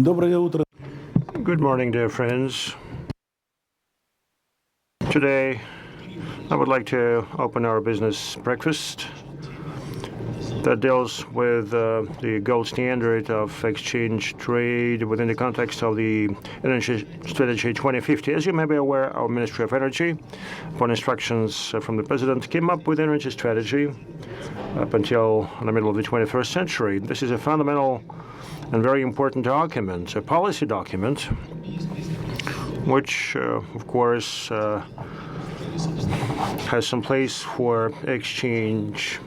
Доброе утро. Good morning, dear friends. Today, I would like to open our business breakfast that deals with the gold standard of exchange trade within the context of the Energy Strategy 2050. As you may be aware, our Ministry of Energy, upon instructions from the President, came up with energy strategy up until the middle of the 21st century. This is a fundamental and very important document, a policy document, which, of course, has some place for exchange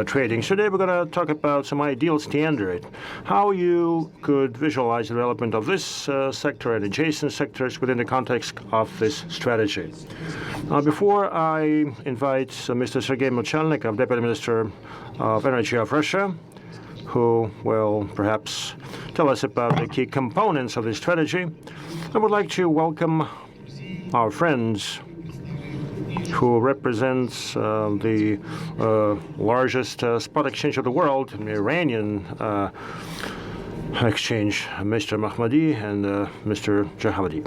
trading. Today we're going to talk about some ideal standard, how you could visualize the development of this sector and adjacent sectors within the context of this strategy. Before I invite Mr. Sergei Muchalnikov, Deputy Minister of Energy of Russia, who will perhaps tell us about the key components of this strategy, I would like to welcome our friends who represents the largest spot exchange of the world, the Iranian exchange, Mr. Mahmadi and Mr. Jahavadi.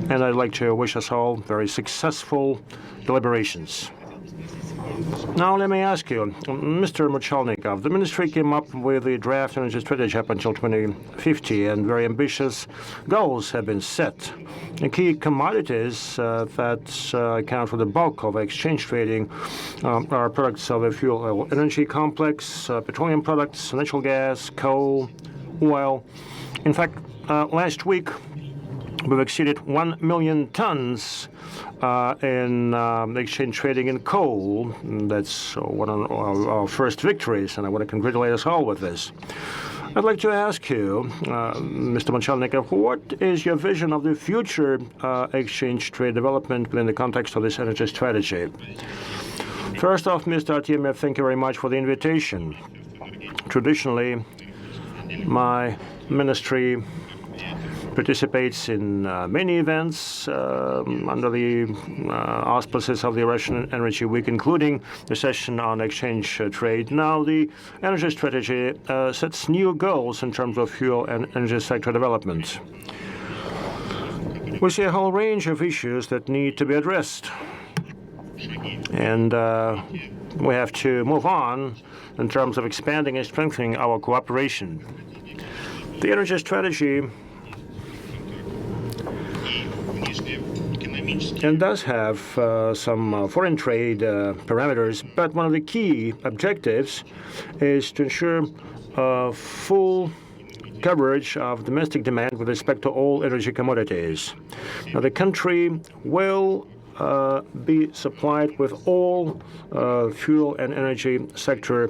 And I'd like to wish us all very successful deliberations. Now, let me ask you, Mr. Muchalnikov, the ministry came up with the draft energy strategy up until 2050, and very ambitious goals have been set. The key commodities that account for the bulk of exchange trading are products of the fuel oil energy complex, petroleum products, natural gas, coal, oil. In fact, last week, we've exceeded 1 million tons in exchange trading in coal. That's one of our first victories, and I want to congratulate us all with this. I'd like to ask you, Mr. Muchalnikov, what is your vision of the future exchange trade development within the context of this energy strategy? First off, Mr. Artemyev, thank you very much for the invitation. Traditionally, my ministry participates in many events under the auspices of the Russian Energy Week, including the session on exchange trade. Now, the energy strategy sets new goals in terms of fuel and energy sector development. We see a whole range of issues that need to be addressed, and we have to move on in terms of expanding and strengthening our cooperation. The energy strategy and does have some foreign trade parameters, but one of the key objectives is to ensure full coverage of domestic demand with respect to all energy commodities. Now, the country will be supplied with all fuel and energy sector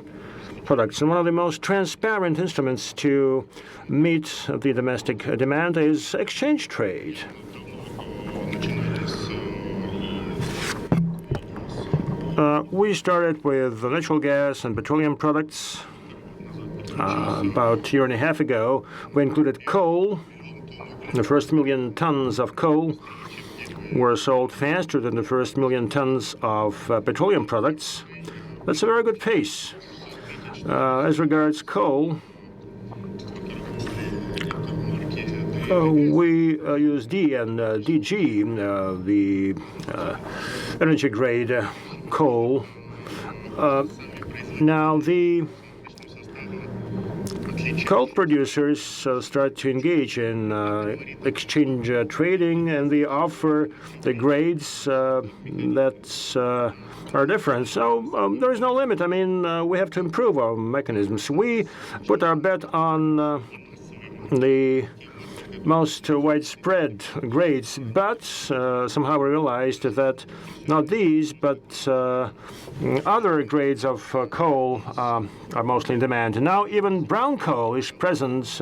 products. And one of the most transparent instruments to meet the domestic demand is exchange trade. We started with natural gas and petroleum products about a year and a half ago. We included coal. The first 1 million tons of coal were sold faster than the first 1 million tons of petroleum products. That's a very good pace. As regards coal, we use D and DG, the energy grade coal. Now, the coal producers start to engage in exchange trading, and they offer the grades that are different. So there is no limit. I mean, we have to improve our mechanisms. We put our bet on the most widespread grades, but somehow we realized that not these, but other grades of coal are mostly in demand. And now even brown coal is present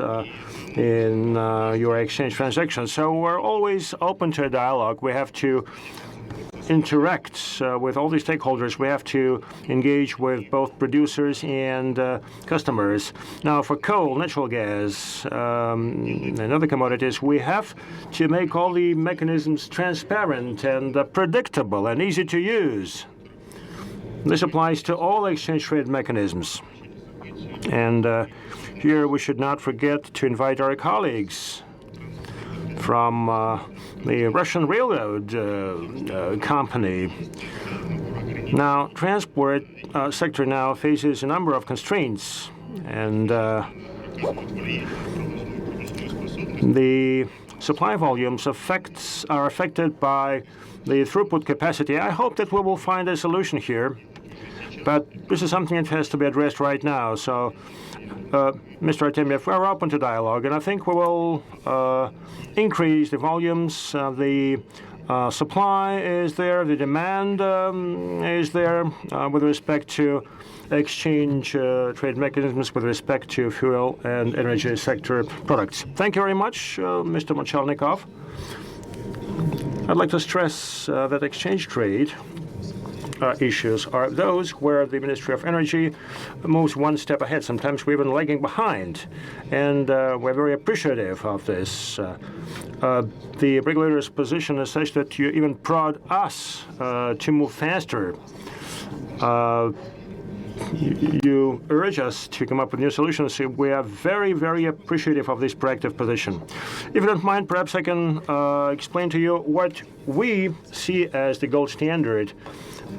in your exchange transactions. So we're always open to a dialogue. We have to interact with all the stakeholders. We have to engage with both producers and customers. Now, for coal, natural gas, and other commodities, we have to make all the mechanisms transparent and predictable and easy to use. This applies to all exchange trade mechanisms. And here we should not forget to invite our colleagues from the Russian railroad company. Now, transport sector now faces a number of constraints, and the supply volumes are affected by the throughput capacity. I hope that we will find a solution here, but this is something that has to be addressed right now. So, Mr. Artemyev, we're open to dialogue, and I think we will increase the volumes. The supply is there, the demand is there with respect to exchange trade mechanisms with respect to fuel and energy sector products. Thank you very much, Mr. Mochalnikov. I'd like to stress that exchange trade issues are those where the Ministry of Energy moves one step ahead. Sometimes we're even lagging behind, and we're very appreciative of this. The regulator's position is such that you even prod us to move faster. You urge us to come up with new solutions. We are very, very appreciative of this proactive position. If you don't mind, perhaps I can explain to you what we see as the gold standard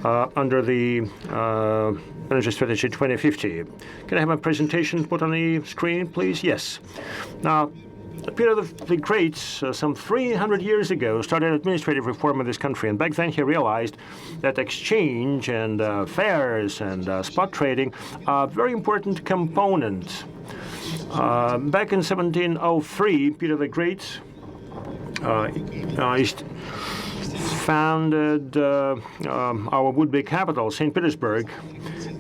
under the Energy Strategy 2050. Can I have my presentation put on the screen, please? Yes. Now, Peter the Great, some 300 years ago, started administrative reform in this country, and back then he realized that exchange and fares and spot trading are very important components. Back in 1703, Peter the Great founded our would-be capital, St. Petersburg,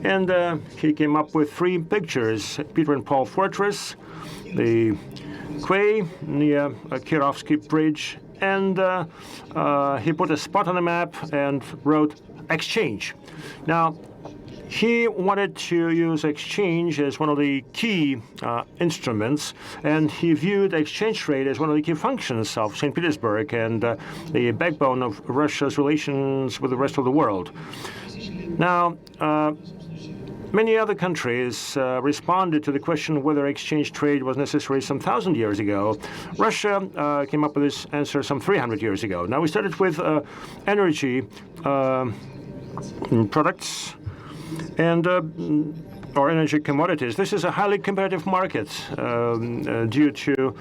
and he came up with three pictures: Peter and Paul Fortress, the quay near Kirovsky Bridge, and he put a spot on the map and wrote exchange. Now, he wanted to use exchange as one of the key instruments, and he viewed exchange trade as one of the key functions of St. Petersburg and the backbone of Russia's relations with the rest of the world. Now, many other countries responded to the question whether exchange trade was necessary some 1,000 years ago. Russia came up with this answer some 300 years ago. Now, we started with energy products and or energy commodities. This is a highly competitive market due to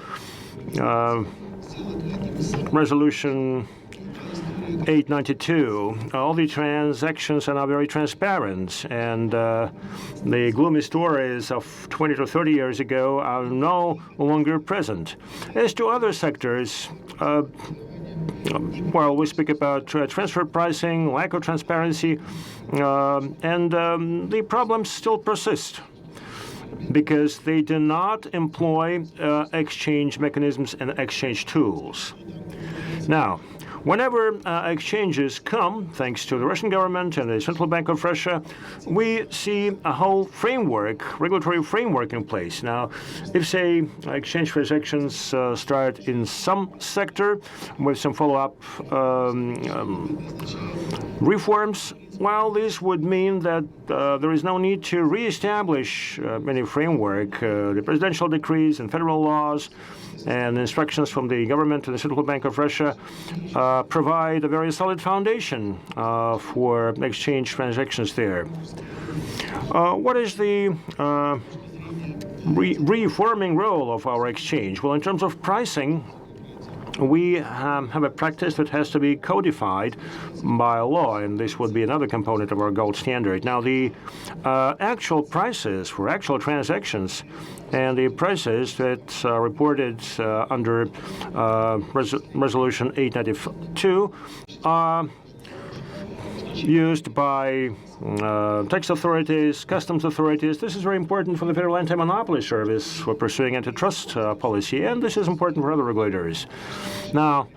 Resolution 892. All the transactions are now very transparent, and the gloomy stories of 20 to 30 years ago are no longer present. As to other sectors, well, we speak about transfer pricing, lack of transparency, and the problems still persist because they do not employ exchange mechanisms and exchange tools. Now, whenever exchanges come, thanks to the Russian government and the Central Bank of Russia, we see a whole framework, regulatory framework in place. Now, if, say, exchange transactions start in some sector with some follow-up reforms, well, this would mean that there is no need to reestablish any framework. The presidential decrees and federal laws and instructions from the government and the Central Bank of Russia provide a very solid foundation for exchange transactions there. What is the reforming role of our exchange? Well, in terms of pricing, we have a practice that has to be codified by law, and this would be another component of our gold standard. Now, the actual prices for actual transactions and the prices that are reported under Resolution 892 are used by tax authorities, customs authorities. This is very important for the Federal Anti-Monopoly Service for pursuing antitrust policy, and this is important for other regulators. Now,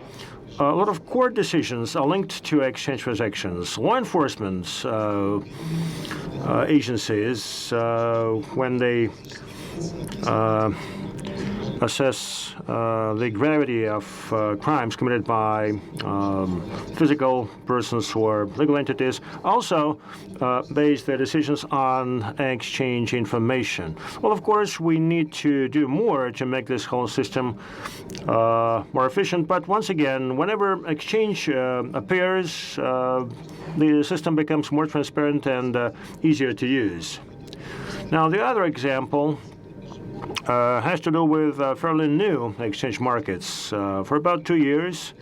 a lot of court decisions are linked to exchange transactions. Law enforcement agencies, when they assess the gravity of crimes committed by physical persons or legal entities, also base their decisions on exchange information. Well, of course, we need to do more to make this whole system more efficient. But once again, whenever exchange appears, the system becomes more transparent and easier to use. Now, the other example has to do with fairly new exchange markets. For about 2 years,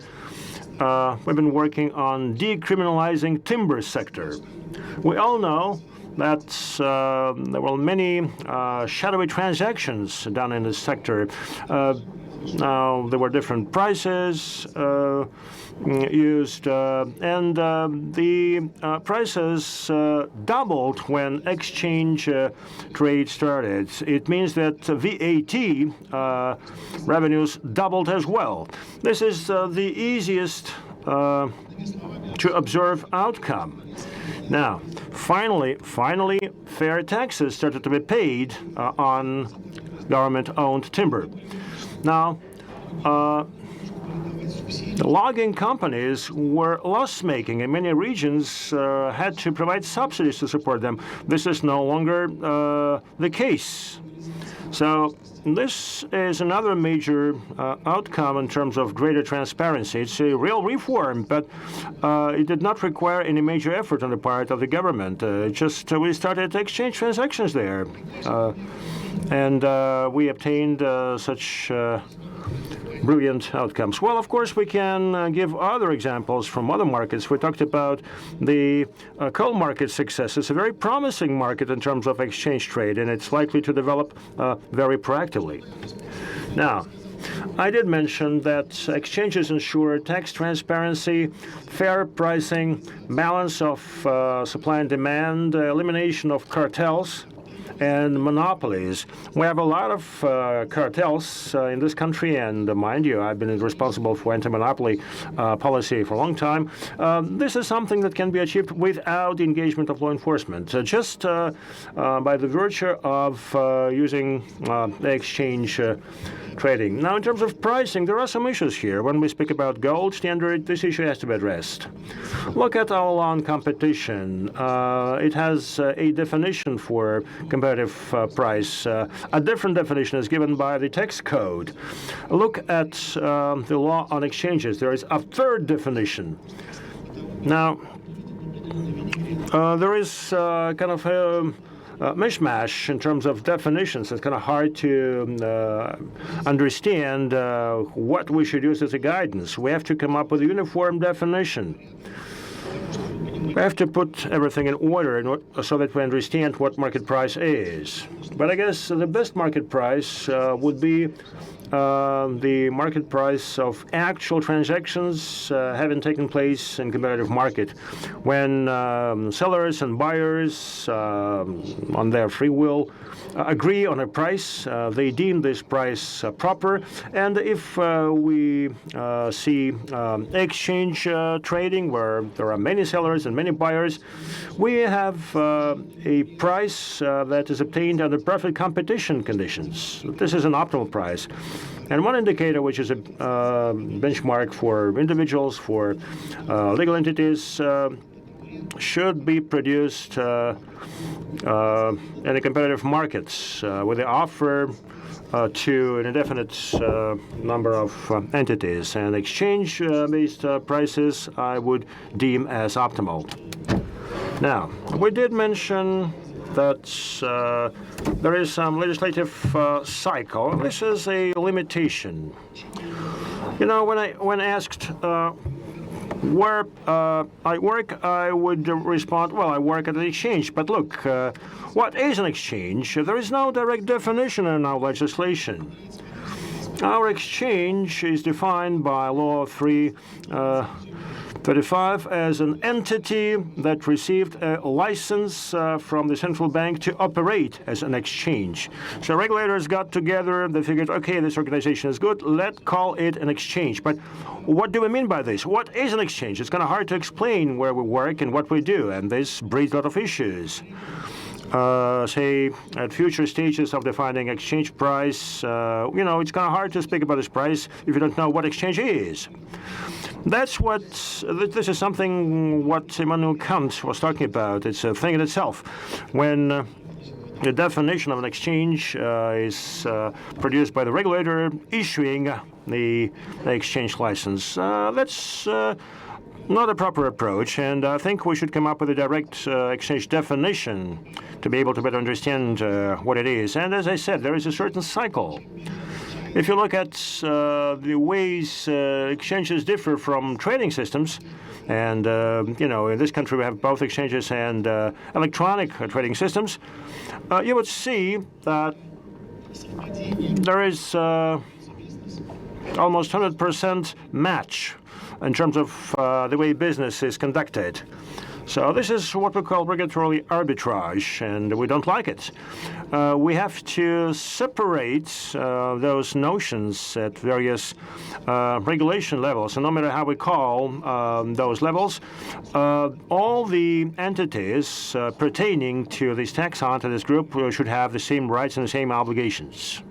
we've been working on decriminalizing timber sector. We all know that there were many shadowy transactions done in this sector. Now, there were different prices used, and the prices doubled when exchange trade started. It means that VAT revenues doubled as well. This is the easiest to observe outcome. Now, finally, fair taxes started to be paid on government-owned timber. Now, the logging companies were loss-making, and many regions had to provide subsidies to support them. This is no longer the case. So this is another major outcome in terms of greater transparency. It's a real reform, but it did not require any major effort on the part of the government. We started exchange transactions there, and we obtained such brilliant outcomes. Well, of course, we can give other examples from other markets. We talked about the coal market success. It's a very promising market in terms of exchange trade, and it's likely to develop very proactively. Now, I did mention that exchanges ensure tax transparency, fair pricing, balance of supply and demand, elimination of cartels and monopolies. We have a lot of cartels in this country, and mind you, I've been responsible for anti-monopoly policy for a long time. This is something that can be achieved without the engagement of law enforcement, just by the virtue of using exchange trading. Now, in terms of pricing, there are some issues here. When we speak about gold standard, this issue has to be addressed. Look at our own competition. It has a definition for competitive price. A different definition is given by the tax code. Look at the law on exchanges. There is a third definition. Now, there is kind of a mishmash in terms of definitions. It's kind of hard to understand what we should use as a guidance. We have to come up with a uniform definition. We have to put everything in order so that we understand what market price is. But I guess the best market price would be the market price of actual transactions having taken place in competitive market, when sellers and buyers, on their free will, agree on a price. They deem this price proper, and if we see exchange trading where there are many sellers and many buyers, we have a price that is obtained under perfect competition conditions. This is an optimal price. And one indicator, which is a benchmark for individuals, for legal entities, should be produced in the competitive markets with the offer to an indefinite number of entities. And exchange-based prices I would deem as optimal. Now, we did mention that there is some legislative cycle. This is a limitation. You know, when asked where I work, I would respond, well, I work at an exchange. But look, what is an exchange? There is no direct definition in our legislation. Our exchange is defined by Law 335 as an entity that received a license from the central bank to operate as an exchange. So regulators got together, they figured, okay, this organization is good, let's call it an exchange. But what do we mean by this? What is an exchange? It's kind of hard to explain where we work and what we do, and this breeds a lot of issues. say, at future stages of defining exchange price, it's kind of hard to speak about this price if you don't know what exchange is. This is something what Immanuel Kant was talking about. It's a thing in itself. When the definition of an exchange is produced by the regulator issuing the exchange license, that's not a proper approach, and I think we should come up with a direct exchange definition to be able to better understand what it is. And as I said, there is a certain cycle. If you look at the ways exchanges differ from trading systems, and in this country we have both exchanges and electronic trading systems, you would see that there is almost 100% match in terms of the way business is conducted. So this is what we call regulatory arbitrage, and we don't like it. We have to separate those notions at various regulation levels, and no matter how we call those levels, all the entities pertaining to this taxon, to this group, should have the same rights and the same obligations.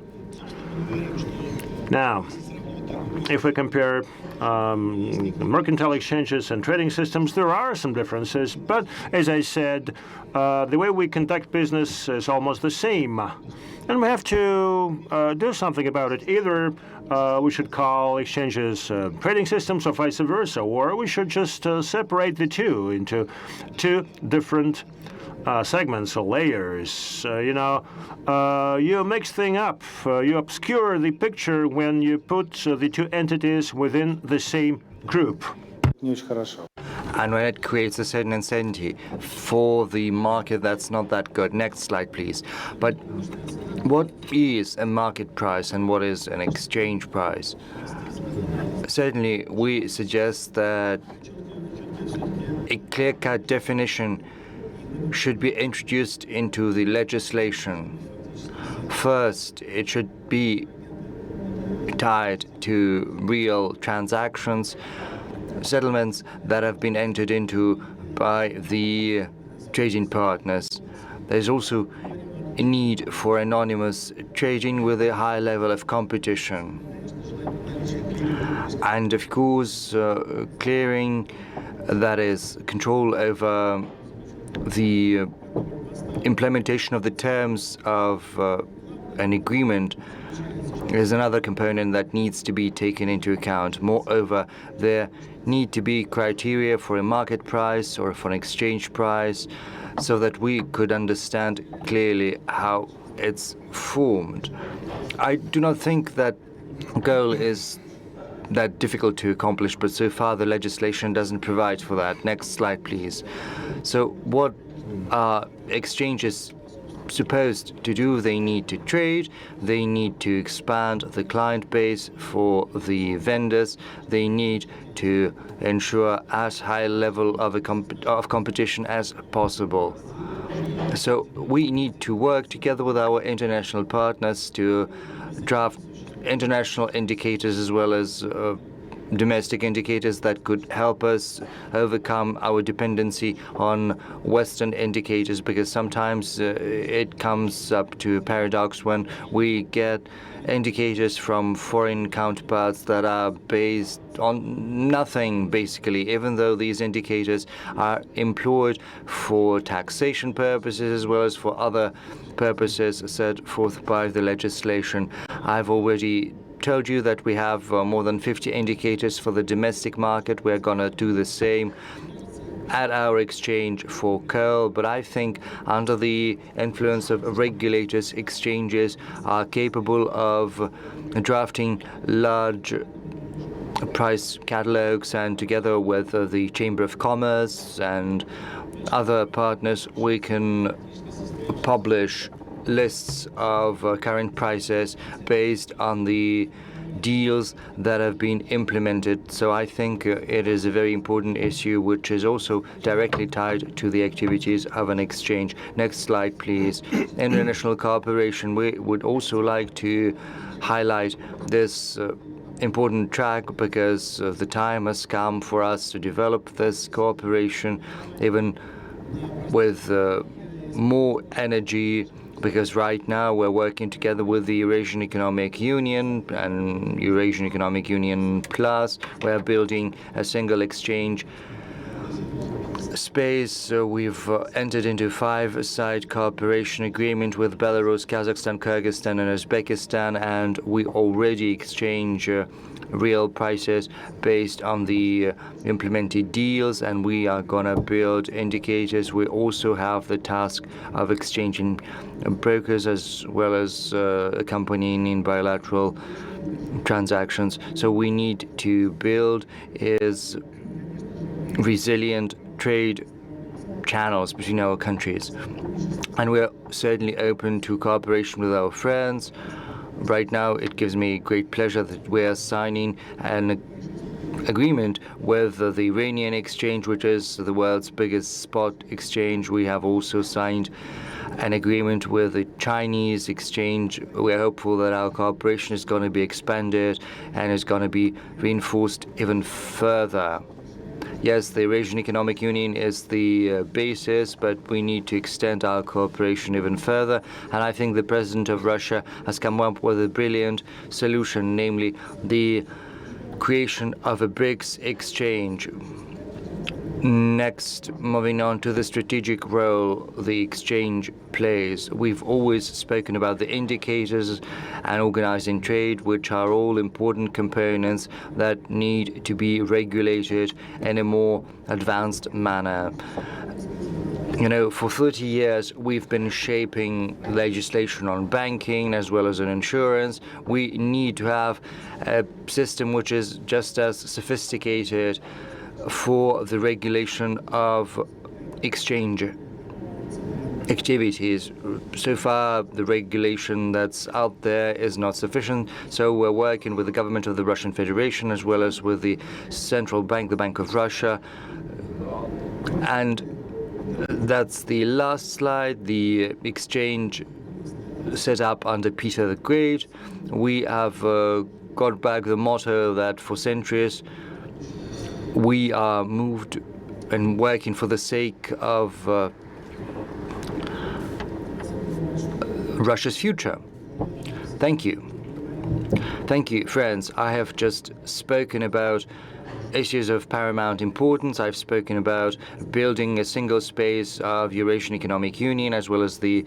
Now, if we compare mercantile exchanges and trading systems, there are some differences, but as I said, the way we conduct business is almost the same. And we have to do something about it. Either we should call exchanges trading systems or vice versa, or we should just separate the two into two different segments or layers. You mix things up. You obscure the picture when you put the two entities within the same group. And when it creates a certain incentive for the market, that's not that good. Next slide, please. But what is a market price and what is an exchange price? Certainly, we suggest that a clear-cut definition should be introduced into the legislation. First, it should be tied to real transactions, settlements that have been entered into by the trading partners. There's also a need for anonymous trading with a high level of competition. And of course, clearing, that is, control over the implementation of the terms of an agreement is another component that needs to be taken into account. Moreover, there need to be criteria for a market price or for an exchange price so that we could understand clearly how it's formed. I do not think that goal is that difficult to accomplish, but so far the legislation doesn't provide for that. Next slide, please. So what are exchanges supposed to do? They need to trade, they need to expand the client base for the vendors, they need to ensure as high level of competition as possible. So we need to work together with our international partners to draft international indicators as well as domestic indicators that could help us overcome our dependency on Western indicators, because sometimes it comes up to a paradox when we get indicators from foreign counterparts that are based on nothing, basically, even though these indicators are employed for taxation purposes as well as for other purposes set forth by the legislation. I've already told you that we have more than 50 indicators for the domestic market. We're going to do the same at our exchange for coal, but I think under the influence of regulators, exchanges are capable of drafting large price catalogs, and together with the Chamber of Commerce and other partners, we can publish lists of current prices based on the deals that have been implemented. So I think it is a very important issue, which is also directly tied to the activities of an exchange. Next slide, please. International cooperation. We would also like to highlight this important track because the time has come for us to develop this cooperation, even with more energy, because right now we're working together with the Eurasian Economic Union and Eurasian Economic Union Plus. We're building a single exchange space. We've entered into a 5-side cooperation agreement with Belarus, Kazakhstan, Kyrgyzstan, and Uzbekistan, and we already exchange real prices based on the implemented deals, and we are going to build indicators. We also have the task of exchanging brokers as well as accompanying bilateral transactions. So we need to build is resilient trade channels between our countries, and we're certainly open to cooperation with our friends. Right now, it gives me great pleasure that we are signing an agreement with the Iranian exchange, which is the world's biggest spot exchange. We have also signed an agreement with the Chinese exchange. We're hopeful that our cooperation is going to be expanded and is going to be reinforced even further. Yes, the Eurasian Economic Union is the basis, but we need to extend our cooperation even further. And I think the President of Russia has come up with a brilliant solution, namely the creation of a BRICS exchange. Next, moving on to the strategic role the exchange plays. We've always spoken about the indicators and organizing trade, which are all important components that need to be regulated in a more advanced manner. You know, for 30 years, we've been shaping legislation on banking as well as on insurance. We need to have a system which is just as sophisticated for the regulation of exchange activities. So far, the regulation that's out there is not sufficient, so we're working with the government of the Russian Federation as well as with the central bank, the Bank of Russia. And that's the last slide, the exchange set up under Peter the Great. We have got back the motto that for centuries we are moved and working for the sake of Russia's future. Thank you. Thank you, friends. I have just spoken about issues of paramount importance. I've spoken about building a single space of Eurasian Economic Union as well as the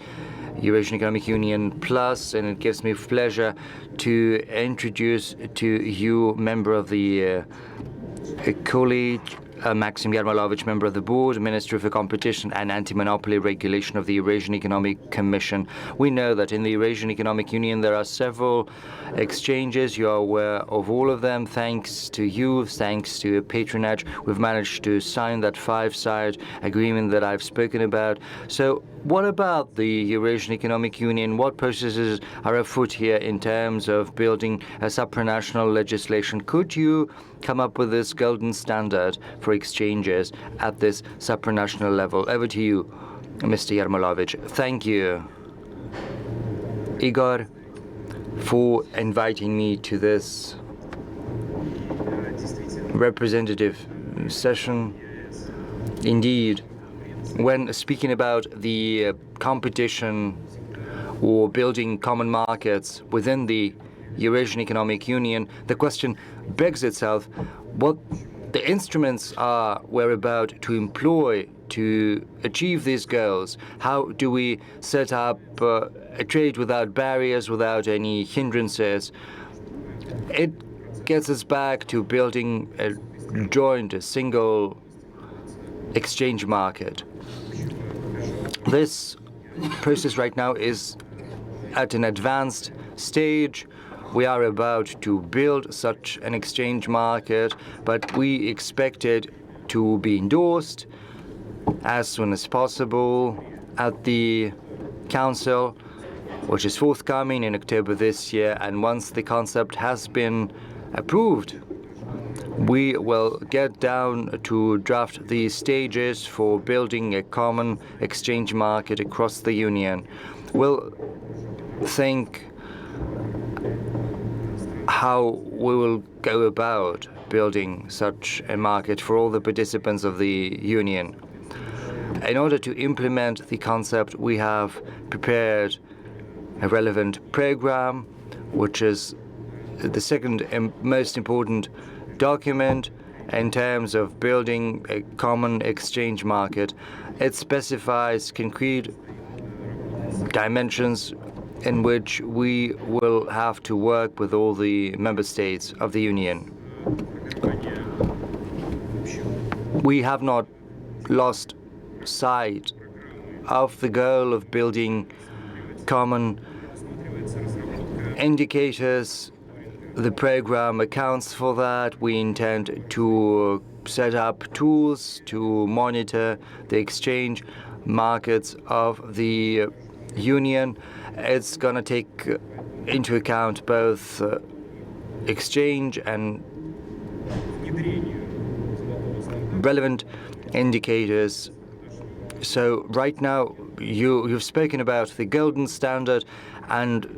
Eurasian Economic Union Plus, and it gives me pleasure to introduce to you member of the colleague, Maxim Yarmolovich, member of the board, Minister for Competition and Anti-Monopoly Regulation of the Eurasian Economic Commission. We know that in the Eurasian Economic Union there are several exchanges. You are aware of all of them. Thanks to you, thanks to your patronage, we've managed to sign that 5-side agreement that I've spoken about. So what about the Eurasian Economic Union? What processes are afoot here in terms of building a supranational legislation? Could you come up with this golden standard for exchanges at this supranational level? Over to you, Mr. Yarmolovich. Thank you, Igor, for inviting me to this representative session. Indeed, when speaking about the competition or building common markets within the Eurasian Economic Union, the question begs itself what the instruments are we're about to employ to achieve these goals. How do we set up a trade without barriers, without any hindrances? It gets us back to building a joint, a single exchange market. This process right now is at an advanced stage. We are about to build such an exchange market, but we expect it to be endorsed as soon as possible at the Council, which is forthcoming in October this year. And once the concept has been approved, we will get down to draft the stages for building a common exchange market across the Union. We'll think how we will go about building such a market for all the participants of the Union. In order to implement the concept, we have prepared a relevant program, which is the second most important document in terms of building a common exchange market. It specifies concrete dimensions in which we will have to work with all the member states of the Union. We have not lost sight of the goal of building common indicators. The program accounts for that. We intend to set up tools to monitor the exchange markets of the Union. It's going to take into account both exchange and relevant indicators. So right now, you've spoken about the golden standard, and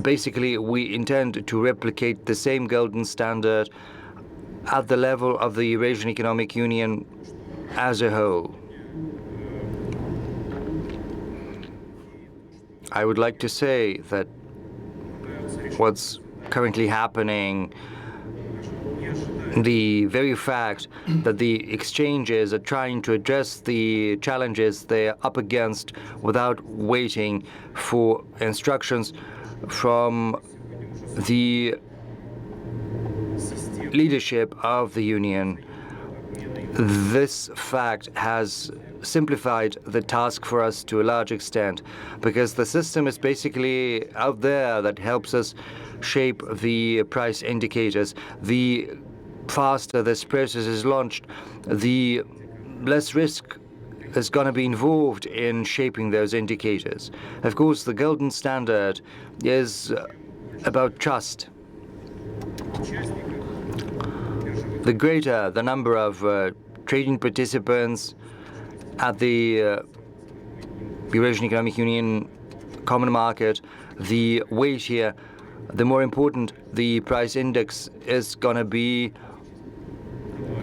basically we intend to replicate the same golden standard at the level of the Eurasian Economic Union as a whole. I would like to say that what's currently happening, the very fact that the exchanges are trying to address the challenges they're up against without waiting for instructions from the leadership of the Union. This fact has simplified the task for us to a large extent, because the system is basically out there that helps us shape the price indicators. The faster this process is launched, the less risk is going to be involved in shaping those indicators. Of course, the golden standard is about trust. The greater the number of trading participants at the Eurasian Economic Union common market, the weightier, the more important the price index is going to be.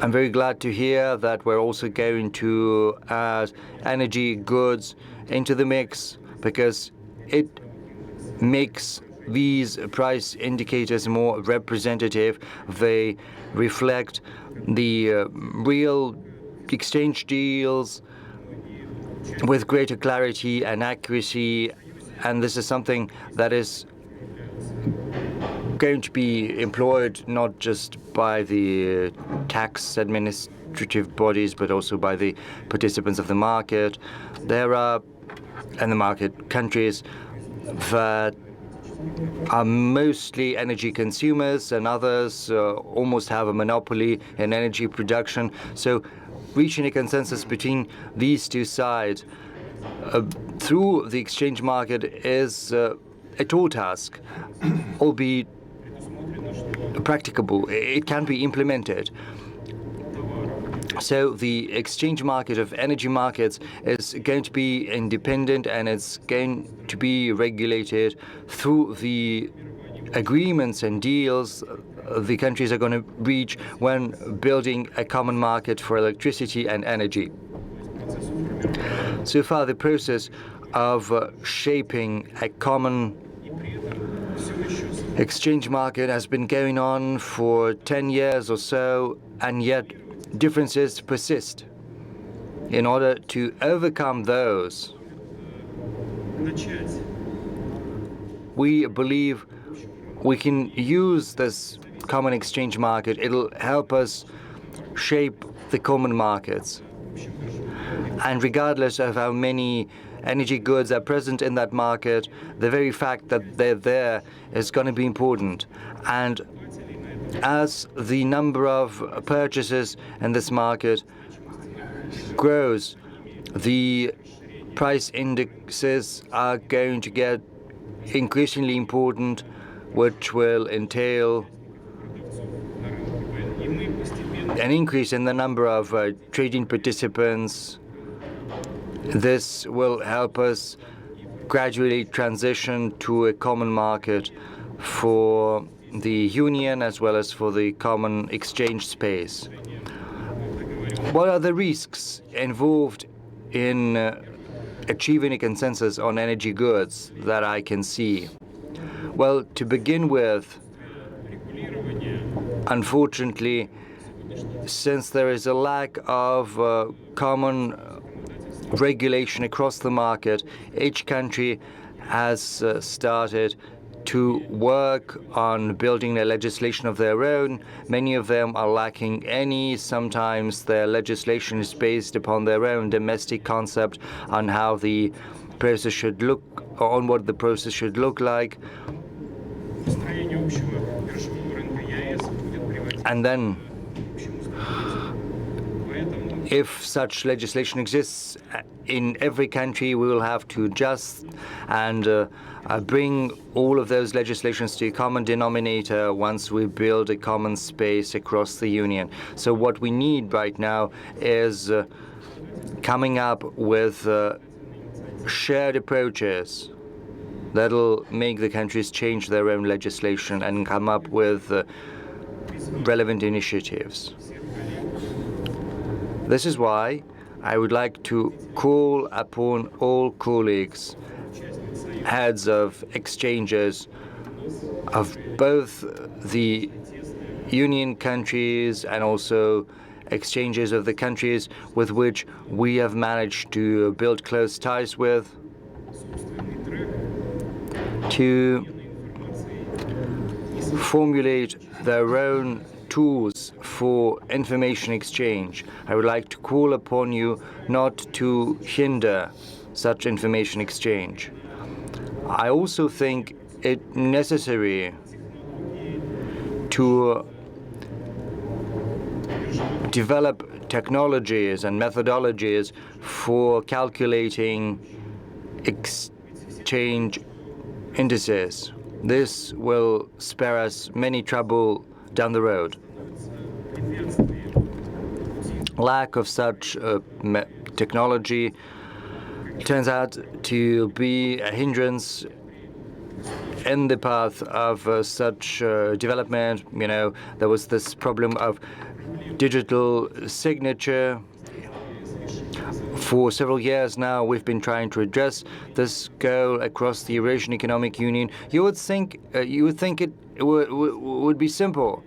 I'm very glad to hear that we're also going to add energy goods into the mix, because it makes these price indicators more representative. They reflect the real exchange deals with greater clarity and accuracy, and this is something that is going to be employed not just by the tax administrative bodies, but also by the participants of the market. There are, in the market, countries that are mostly energy consumers, and others almost have a monopoly in energy production. So reaching a consensus between these two sides through the exchange market is a tall task, albeit practicable. It can be implemented. So the exchange market of energy markets is going to be independent, and it's going to be regulated through the agreements and deals the countries are going to reach when building a common market for electricity and energy. So far, the process of shaping a common exchange market has been going on for 10 years or so, and yet differences persist. In order to overcome those, we believe we can use this common exchange market. It'll help us shape the common markets. And regardless of how many energy goods are present in that market, the very fact that they're there is going to be important. And as the number of purchases in this market grows, the price indexes are going to get increasingly important, which will entail an increase in the number of trading participants. This will help us gradually transition to a common market for the Union as well as for the common exchange space. What are the risks involved in achieving a consensus on energy goods that I can see? Well, to begin with, unfortunately, since there is a lack of common regulation across the market, each country has started to work on building a legislation of their own. Many of them are lacking any. Sometimes their legislation is based upon their own domestic concept on how the process should look, or on what the process should look like. And then, if such legislation exists in every country, we will have to adjust and bring all of those legislations to a common denominator once we build a common space across the Union. So what we need right now is coming up with shared approaches that'll make the countries change their own legislation and come up with relevant initiatives. This is why I would like to call upon all colleagues, heads of exchanges of both the Union countries and also exchanges of the countries with which we have managed to build close ties with, to formulate their own tools for information exchange. I would like to call upon you not to hinder such information exchange. I also think it necessary to develop technologies and methodologies for calculating exchange indices. This will spare us many trouble down the road. Lack of such technology turns out to be a hindrance in the path of such development. You know, there was this problem of digital signature. For several years now, we've been trying to address this goal across the Eurasian Economic Union. You would think it would be simple,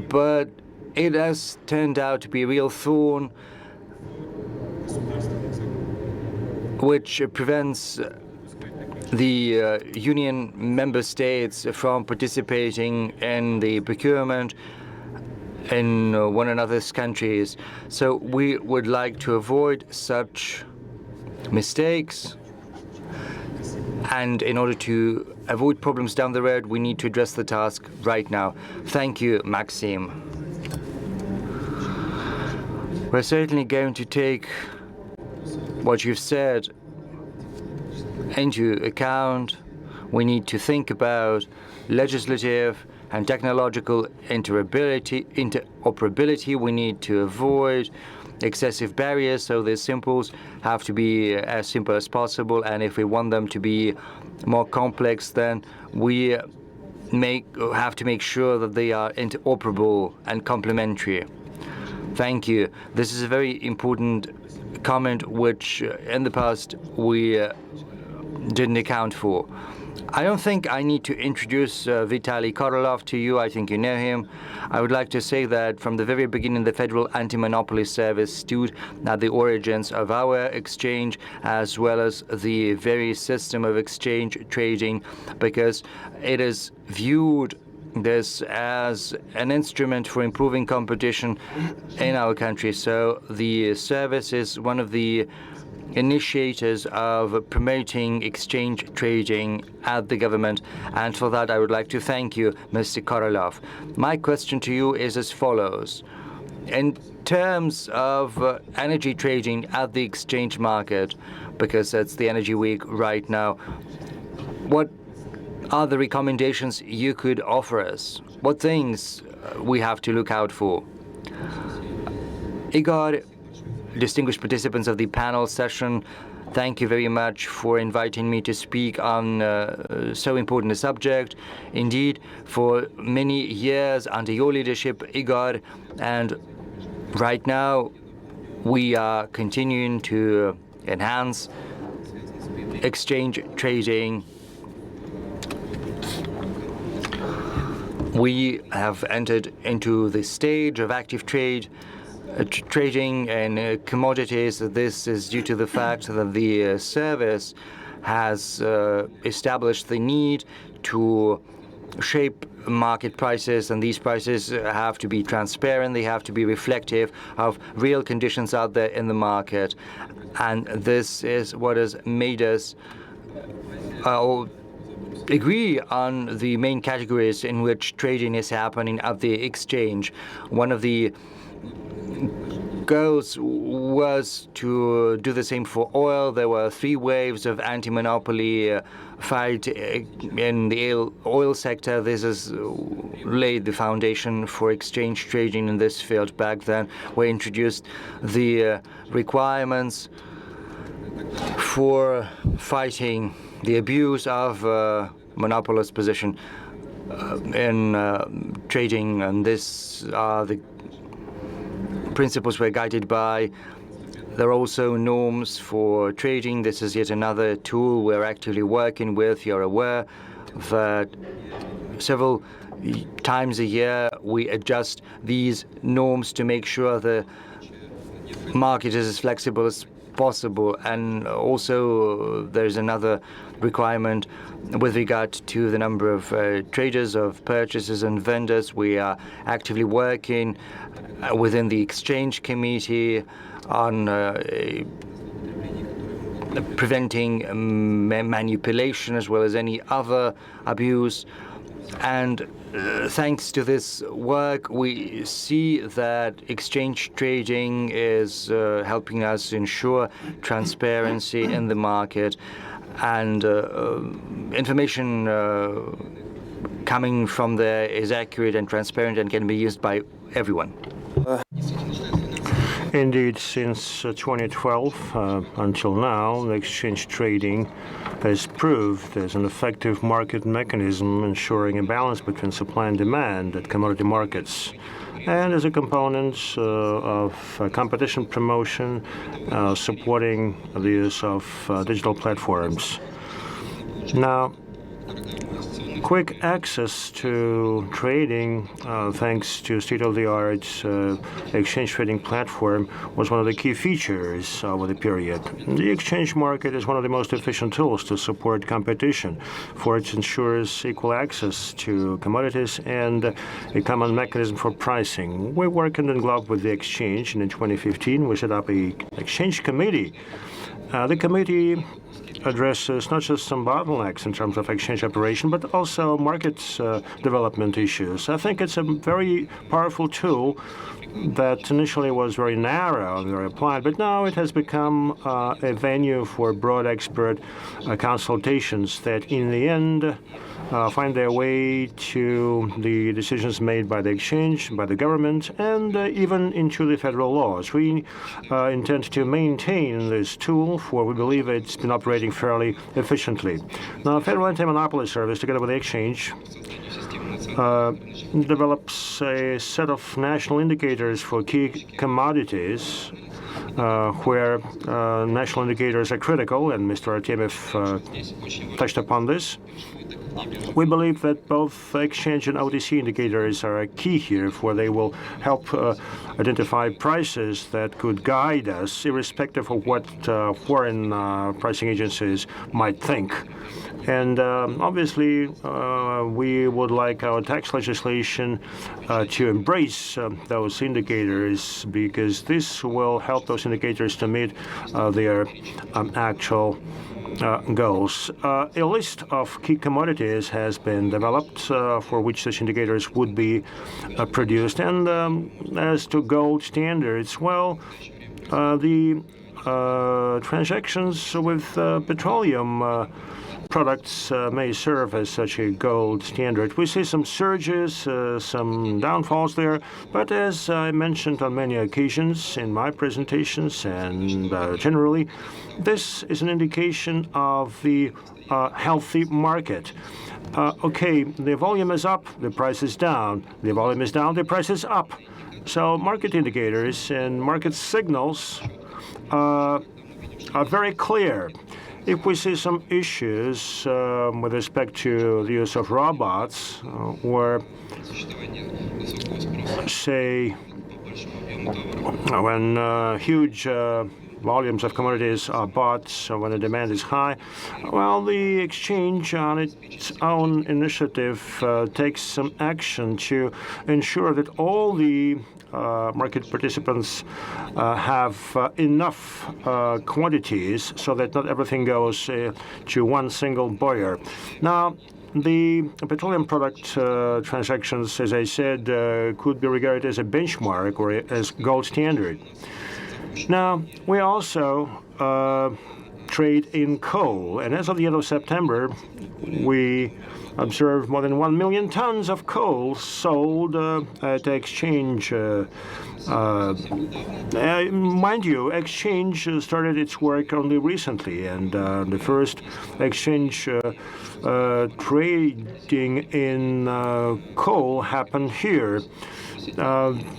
but it has turned out to be a real thorn, which prevents the Union member states from participating in the procurement in one another's countries. So we would like to avoid such mistakes, and in order to avoid problems down the road, we need to address the task right now. Thank you, Maxim. We're certainly going to take what you've said into account. We need to think about legislative and technological interoperability. We need to avoid excessive barriers, so the simples have to be as simple as possible, and if we want them to be more complex, then we have to make sure that they are interoperable and complementary. Thank you. This is a very important comment which in the past we didn't account for. I don't think I need to introduce Vitaly Korolov to you. I think you know him. I would like to say that from the very beginning, the Federal Anti-Monopoly Service stood at the origins of our exchange, as well as the very system of exchange trading, because it is viewed this as an instrument for improving competition in our country. So the service is one of the initiators of promoting exchange trading at the government, and for that I would like to thank you, Mr. Korolov. My question to you is as follows. In terms of energy trading at the exchange market, because it's the Energy Week right now, what are the recommendations you could offer us? What things we have to look out for? Igor, distinguished participants of the panel session, thank you very much for inviting me to speak on so important a subject. Indeed, for many years under your leadership, Igor, and right now we are continuing to enhance exchange trading. We have entered into the stage of active trading in commodities. This is due to the fact that the service has established the need to shape market prices, and these prices have to be transparent, they have to be reflective of real conditions out there in the market. And this is what has made us agree on the main categories in which trading is happening at the exchange. One of the goals was to do the same for oil. There were 3 waves of anti-monopoly fight in the oil sector. This has laid the foundation for exchange trading in this field. Back then, we introduced the requirements for fighting the abuse of monopolist position in trading, and this are the principles we're guided by. There are also norms for trading. This is yet another tool we're actively working with. You're aware that several times a year we adjust these norms to make sure the market is as flexible as possible. And also there's another requirement with regard to the number of traders, of purchasers and vendors. We are actively working within the exchange committee on preventing manipulation as well as any other abuse. And thanks to this work, we see that exchange trading is helping us ensure transparency in the market, and information coming from there is accurate and transparent and can be used by everyone. Indeed, since 2012 until now, the exchange trading has proved as an effective market mechanism ensuring a balance between supply and demand at commodity markets, and as a component of competition promotion, supporting the use of digital platforms. Now, quick access to trading, thanks to state-of-the-art exchange trading platform, was one of the key features over the period. The exchange market is one of the most efficient tools to support competition, for it ensures equal access to commodities and a common mechanism for pricing. We work hand in glove with the exchange, and in 2015 we set up an exchange committee. The committee addresses not just some bottlenecks in terms of exchange operation, but also market development issues. I think it's a very powerful tool that initially was very narrow, very applied, but now it has become a venue for broad expert consultations that in the end find their way to the decisions made by the exchange, by the government, and even into the federal laws. We intend to maintain this tool, for we believe it's been operating fairly efficiently. Now, Federal Anti-Monopoly Service, together with the exchange, develops a set of national indicators for key commodities, where national indicators are critical, and Mr. Artemyev touched upon this. We believe that both exchange and OTC indicators are key here, for they will help identify prices that could guide us, irrespective of what foreign pricing agencies might think. And obviously, we would like our tax legislation to embrace those indicators, because this will help those indicators to meet their actual goals. A list of key commodities has been developed for which such indicators would be produced. And as to gold standards, well, the transactions with petroleum products may serve as such a gold standard. We see some surges, some downfalls there, but as I mentioned on many occasions in my presentations and generally, this is an indication of the healthy market. Okay, the volume is up, the price is down. The volume is down, the price is up. So market indicators and market signals are very clear. If we see some issues with respect to the use of robots, or say when huge volumes of commodities are bought, so when the demand is high, well, the exchange on its own initiative takes some action to ensure that all the market participants have enough quantities so that not everything goes to one single buyer. Now, the petroleum product transactions, as I said, could be regarded as a benchmark or as gold standard. Now, we also trade in coal, and as of the end of September, we observed more than 1 million tons of coal sold at exchange. Mind you, exchange started its work only recently, and the first exchange trading in coal happened here.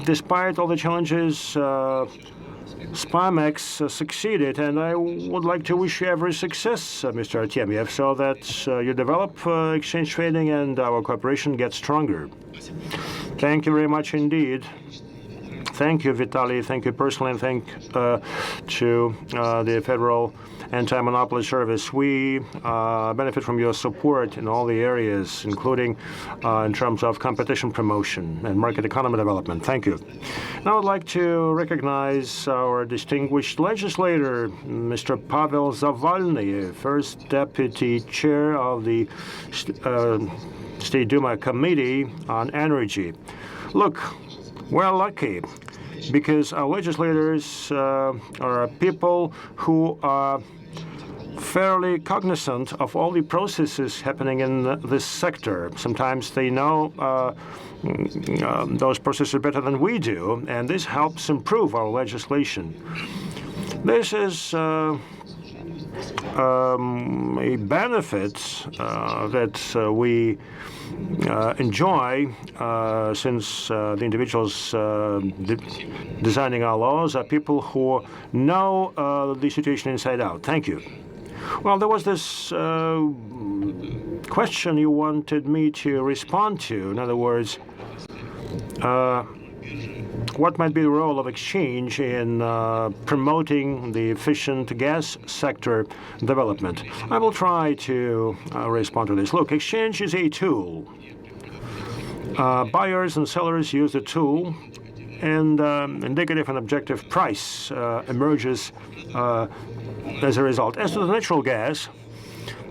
Despite all the challenges, Spamex succeeded, and I would like to wish you every success, Mr. Artemyev, so that you develop exchange trading and our cooperation gets stronger. Thank you very much indeed. Thank you, Vitaly. Thank you personally, and thank to the Federal Anti-Monopoly Service. We benefit from your support in all the areas, including in terms of competition promotion and market economy development. Thank you. Now I'd like to recognize our distinguished legislator, Mr. Pavel Zavalny, First Deputy Chair of the State Duma Committee on Energy. Look, we're lucky because our legislators are people who are fairly cognizant of all the processes happening in this sector. Sometimes they know those processes better than we do, and this helps improve our legislation. This is a benefit that we enjoy since the individuals designing our laws are people who know the situation inside out. Thank you. Well, there was this question you wanted me to respond to. In other words, what might be the role of exchange in promoting the efficient gas sector development? I will try to respond to this. Look, exchange is a tool. Buyers and sellers use the tool, and indicative and objective price emerges as a result. As to the natural gas,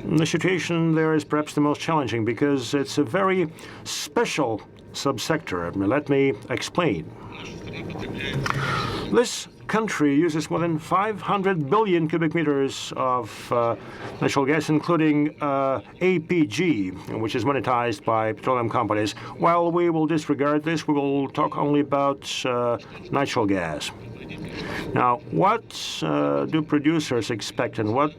the situation there is perhaps the most challenging because it's a very special subsector. Let me explain. This country uses more than 500 billion cubic meters of natural gas, including APG, which is monetized by petroleum companies. While we will disregard this, we will talk only about natural gas. Now, what do producers expect and what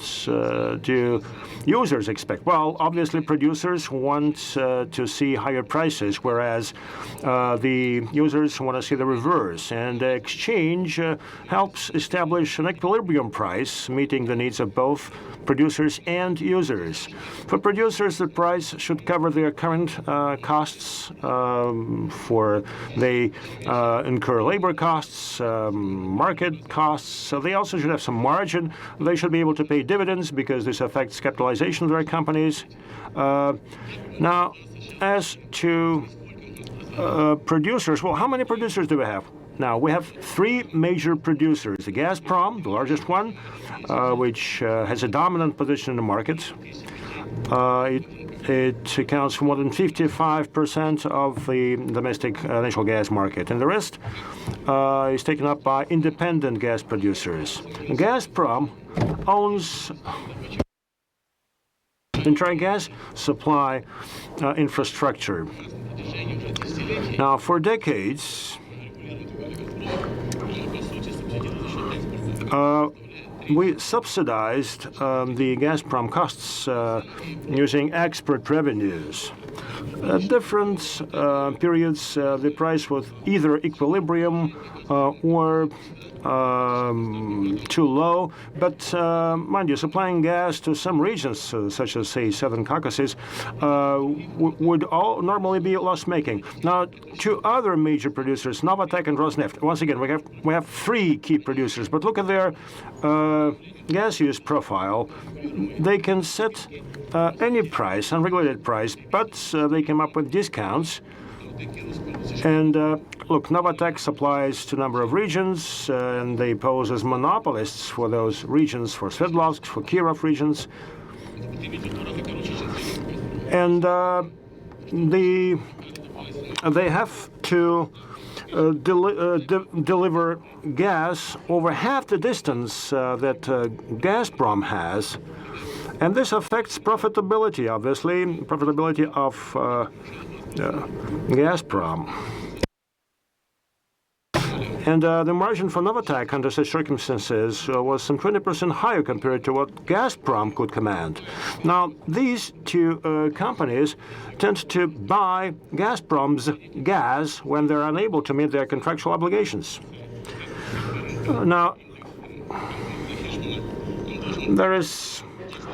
do users expect? Well, obviously, producers want to see higher prices, whereas the users want to see the reverse. And exchange helps establish an equilibrium price, meeting the needs of both producers and users. For producers, the price should cover their current costs, for they incur labor costs, market costs. So they also should have some margin. They should be able to pay dividends because this affects capitalization of their companies. Now, as to producers, well, how many producers do we have? Now, we have three major producers. The Gazprom, the largest one, which has a dominant position in the market. It accounts for more than 55% of the domestic natural gas market. And the rest is taken up by independent gas producers. Gazprom owns entire gas supply infrastructure. Now, for decades, we subsidized the Gazprom costs using export revenues. At different periods, the price was either equilibrium or too low. But mind you, supplying gas to some regions, such as, say, Southern Caucasus, would all normally be loss-making. Now, two other major producers, Novatek and Rosneft. Once again, we have three key producers, but look at their gas use profile. They can set any price, unregulated price, but they came up with discounts. And look, Novatek supplies to a number of regions, and they pose as monopolists for those regions, for Sverdlovsk, for Kirov regions. And they have to deliver gas over half the distance that Gazprom has. And this affects profitability, obviously, profitability of Gazprom. And the margin for Novatek under such circumstances was some 20% higher compared to what Gazprom could command. Now, these two companies tend to buy Gazprom's gas when they're unable to meet their contractual obligations. Now, there is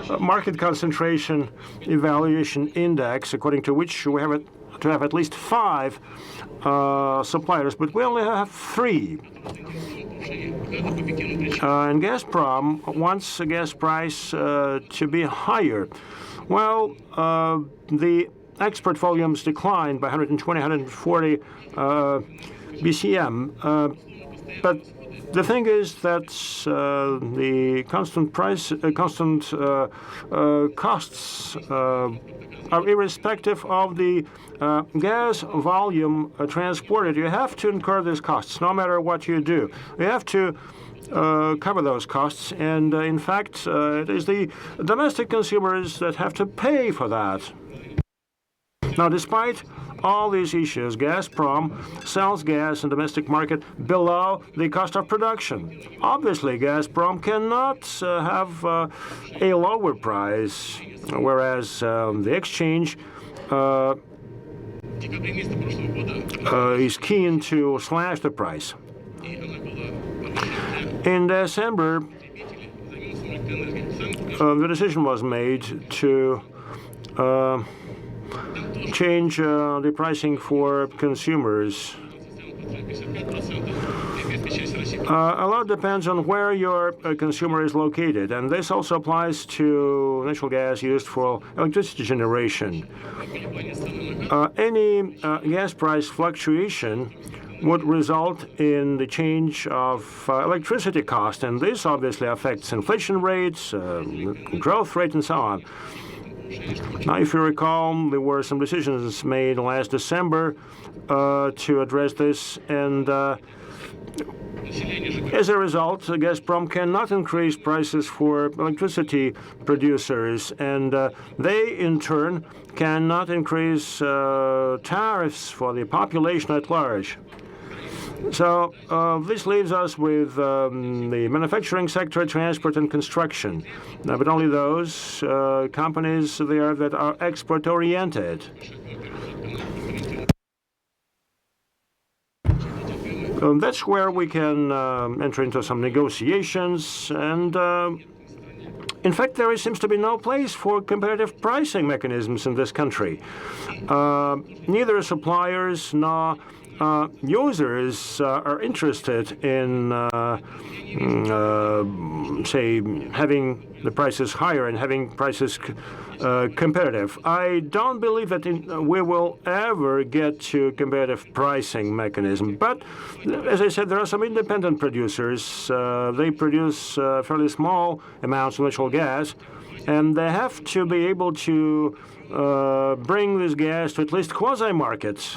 a market concentration evaluation index, according to which we have to have at least 5 suppliers, but we only have 3. And Gazprom wants the gas price to be higher. Well, the export volumes declined by 120, 140 BCM, but the thing is that the constant costs are irrespective of the gas volume transported. You have to incur these costs, no matter what you do. You have to cover those costs, and in fact, it is the domestic consumers that have to pay for that. Now, despite all these issues, Gazprom sells gas in the domestic market below the cost of production. Obviously, Gazprom cannot have a lower price, whereas the exchange is keen to slash the price. In December, the decision was made to change the pricing for consumers. A lot depends on where your consumer is located, and this also applies to natural gas used for electricity generation. Any gas price fluctuation would result in the change of electricity cost, and this obviously affects inflation rates, growth rate, and so on. Now, if you recall, there were some decisions made last December to address this, and as a result, Gazprom cannot increase prices for electricity producers, and they, in turn, cannot increase tariffs for the population at large. So this leaves us with the manufacturing sector, transport, and construction, but only those companies there that are export-oriented. That's where we can enter into some negotiations, and in fact, there seems to be no place for competitive pricing mechanisms in this country. Neither suppliers nor users are interested in, say, having the prices higher and having prices competitive. I don't believe that we will ever get to competitive pricing mechanism. But as I said, there are some independent producers. They produce fairly small amounts of natural gas, and they have to be able to bring this gas to at least quasi-markets.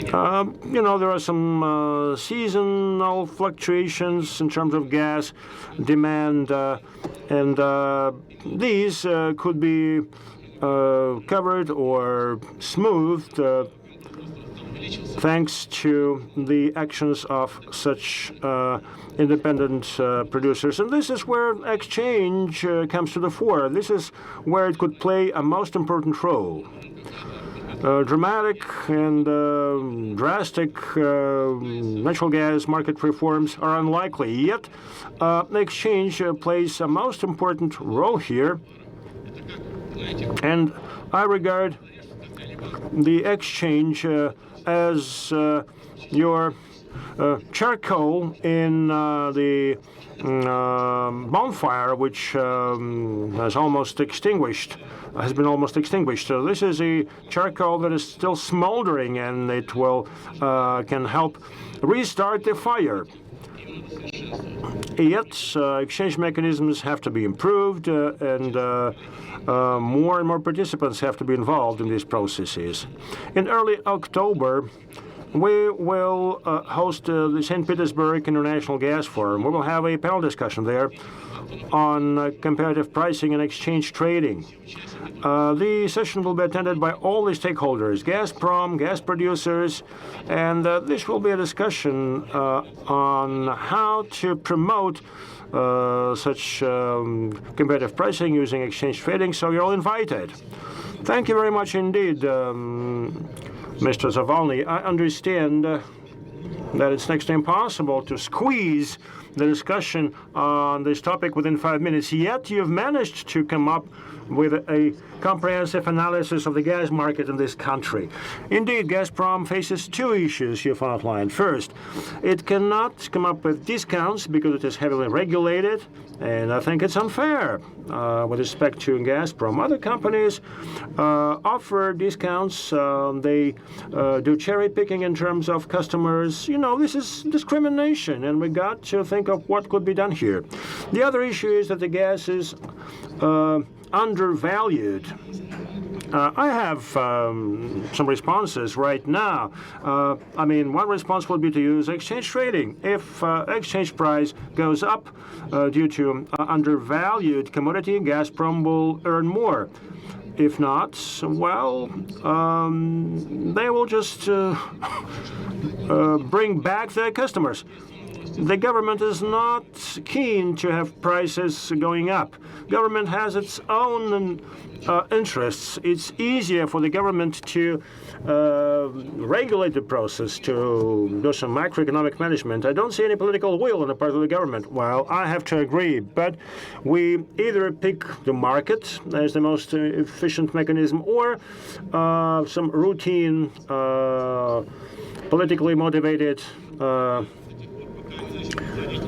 There are some seasonal fluctuations in terms of gas demand, and these could be covered or smoothed thanks to the actions of such independent producers. And this is where exchange comes to the fore. This is where it could play a most important role. Dramatic and drastic natural gas market reforms are unlikely, yet exchange plays a most important role here. And I regard the exchange as your charcoal in the bonfire, which has been almost extinguished. So this is a charcoal that is still smoldering, and it will can help restart the fire. Yet, exchange mechanisms have to be improved, and more participants have to be involved in these processes. In early October, we will host the St. Petersburg International Gas Forum. We will have a panel discussion there on comparative pricing and exchange trading. The session will be attended by all the stakeholders, Gazprom, gas producers, and this will be a discussion on how to promote such competitive pricing using exchange trading, so you're all invited. Thank you very much indeed, Mr. Zavalny. I understand that it's next to impossible to squeeze the discussion on this topic within 5 minutes, yet you've managed to come up with a comprehensive analysis of the gas market in this country. Indeed, Gazprom faces two issues you've outlined. First, it cannot come up with discounts because it is heavily regulated, and I think it's unfair with respect to Gazprom. Other companies offer discounts. They do cherry picking in terms of customers. You know, this is discrimination, and we got to think of what could be done here. The other issue is that the gas is undervalued. I have some responses right now. One response would be to use exchange trading. If exchange price goes up due to undervalued commodity, Gazprom will earn more. If not, well, they will just bring back their customers. The government is not keen to have prices going up. Government has its own interests. It's easier for the government to regulate the process, to do some macroeconomic management. I don't see any political will on the part of the government. Well, I have to agree, but we either pick the market as the most efficient mechanism or some routine, politically motivated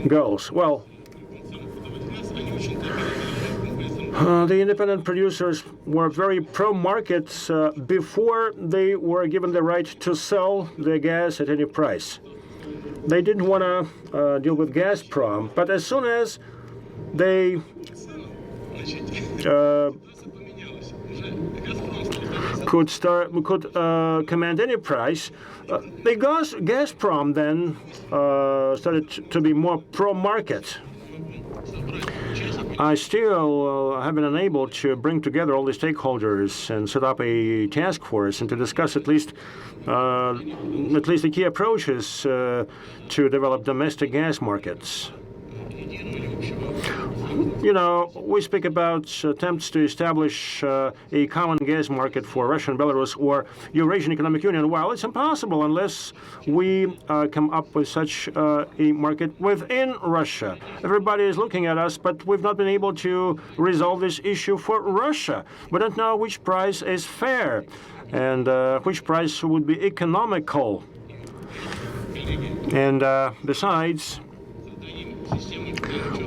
goals. Well, the independent producers were very pro-market before they were given the right to sell their gas at any price. They didn't want to deal with Gazprom, but as soon as they could command any price, the Gazprom then started to be more pro-market. I still have been unable to bring together all the stakeholders and set up a task force and to discuss at least the key approaches to develop domestic gas markets. You know, we speak about attempts to establish a common gas market for Russia and Belarus or Eurasian Economic Union. Well, it's impossible unless we come up with such a market within Russia. Everybody is looking at us, but we've not been able to resolve this issue for Russia. We don't know which price is fair and which price would be economical. And besides,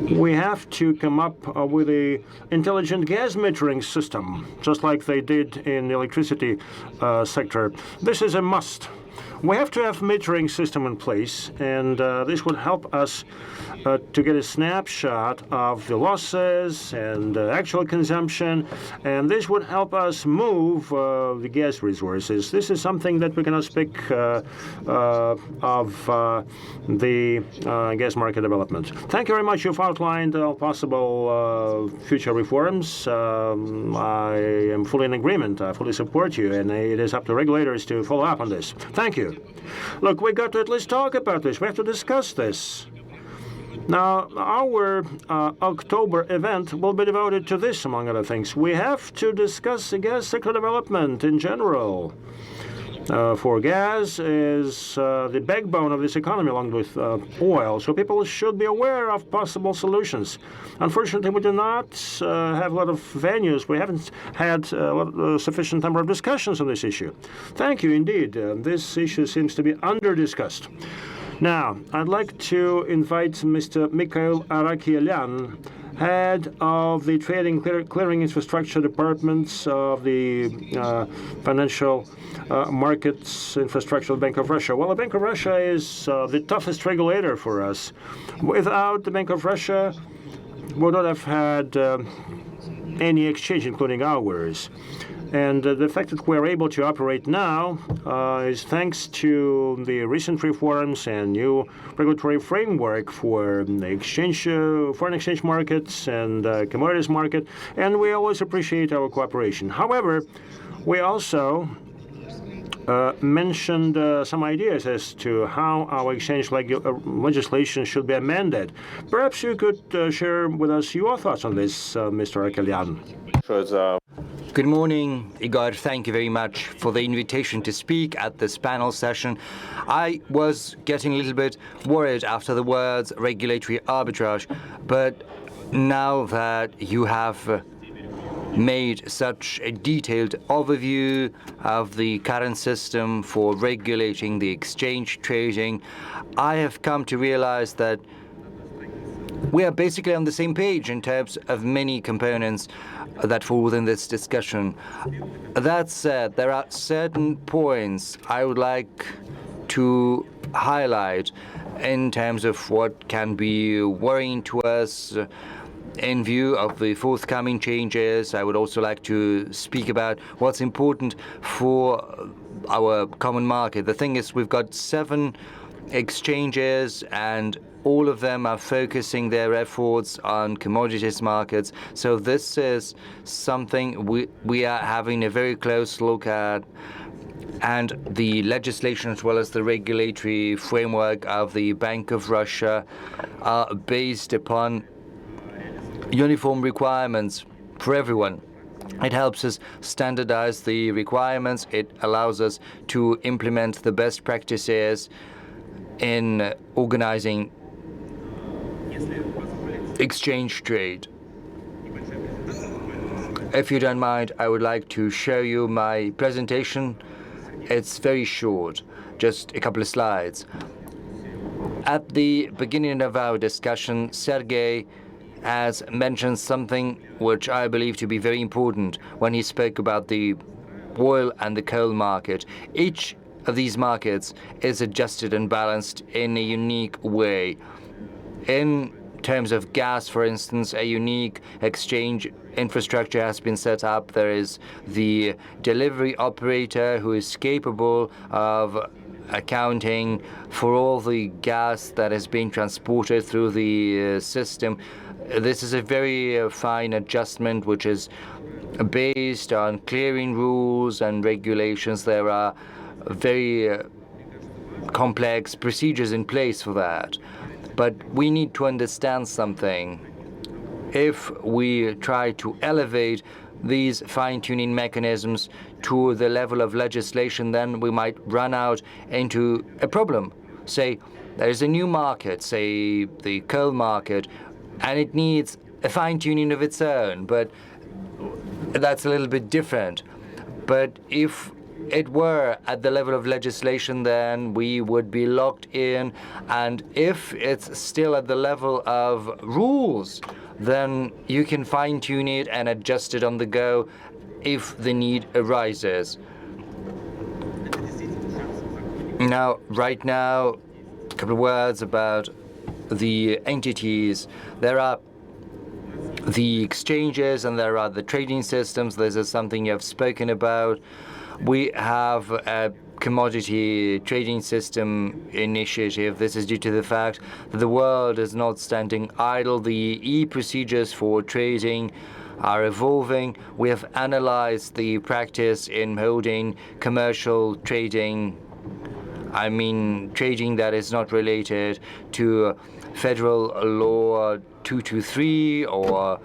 we have to come up with an intelligent gas metering system, just like they did in the electricity sector. This is a must. We have to have metering system in place, and this would help us to get a snapshot of the losses and actual consumption, and this would help us move the gas resources. This is something that we cannot speak of the gas market development. Thank you very much. You've outlined all possible future reforms. I am fully in agreement. I fully support you, and it is up to regulators to follow up on this. Thank you. you. Look, we got to at least talk about this. We have to discuss this. Now, our October event will be devoted to this, among other things. We have to discuss the gas sector development in general. For gas is the backbone of this economy, along with oil. So people should be aware of possible solutions. Unfortunately, we do not have a lot of venues. We haven't had sufficient number of discussions on this issue. Thank you, indeed. This issue seems to be under-discussed. Now, I'd like to invite Mr. Mikhail Arakielyan, head of the Trading Clearing Infrastructure Departments of the Financial Markets Infrastructure Bank of Russia. Well, the Bank of Russia is the toughest regulator for us. Without the Bank of Russia, we would not have had any exchange, including ours. And the fact that we're able to operate now is thanks to the recent reforms and new regulatory framework for the exchange, foreign exchange markets and commodities market, and we always appreciate our cooperation. However, we also mentioned some ideas as to how our exchange legislation should be amended. Perhaps you could share with us your thoughts on this, Mr. Arakielyan. Good morning, Igor. Thank you very much for the invitation to speak at this panel session. I was getting a little bit worried after the words regulatory arbitrage, but now that you have made such a detailed overview of the current system for regulating the exchange trading, I have come to realize that we are basically on the same page in terms of many components that fall within this discussion. That said, there are certain points I would like to highlight in terms of what can be worrying to us in view of the forthcoming changes. I would also like to speak about what's important for our common market. The thing is, we've got 7 exchanges, and all of them are focusing their efforts on commodities markets. So this is something we are having a very close look at. And the legislation as well as the regulatory framework of the Bank of Russia are based upon uniform requirements for everyone. It helps us standardize the requirements. It allows us to implement the best practices in organizing exchange trade. If you don't mind, I would like to show you my presentation. It's very short, just a couple of slides. At the beginning of our discussion, Sergei has mentioned something which I believe to be very important when he spoke about the oil and the coal market. Each of these markets is adjusted and balanced in a unique way. In terms of gas, for instance, a unique exchange infrastructure has been set up. There is the delivery operator who is capable of accounting for all the gas that is being transported through the system. This is a very fine adjustment which is based on clearing rules and regulations. There are very complex procedures in place for that. But we need to understand something. If we try to elevate these fine-tuning mechanisms to the level of legislation, then we might run out into a problem. Say, there is a new market, say the coal market, and it needs a fine-tuning of its own, but that's a little bit different. But if it were at the level of legislation, then we would be locked in. And if it's still at the level of rules, then you can fine-tune it and adjust it on the go if the need arises. Now, right now, a couple of words about the entities. There are the exchanges and there are the trading systems. This is something you have spoken about. We have a commodity trading system initiative. This is due to the fact that the world is not standing idle. The e-procedures for trading are evolving. We have analyzed the practice in holding commercial trading I mean trading that is not related to Federal Law 223 or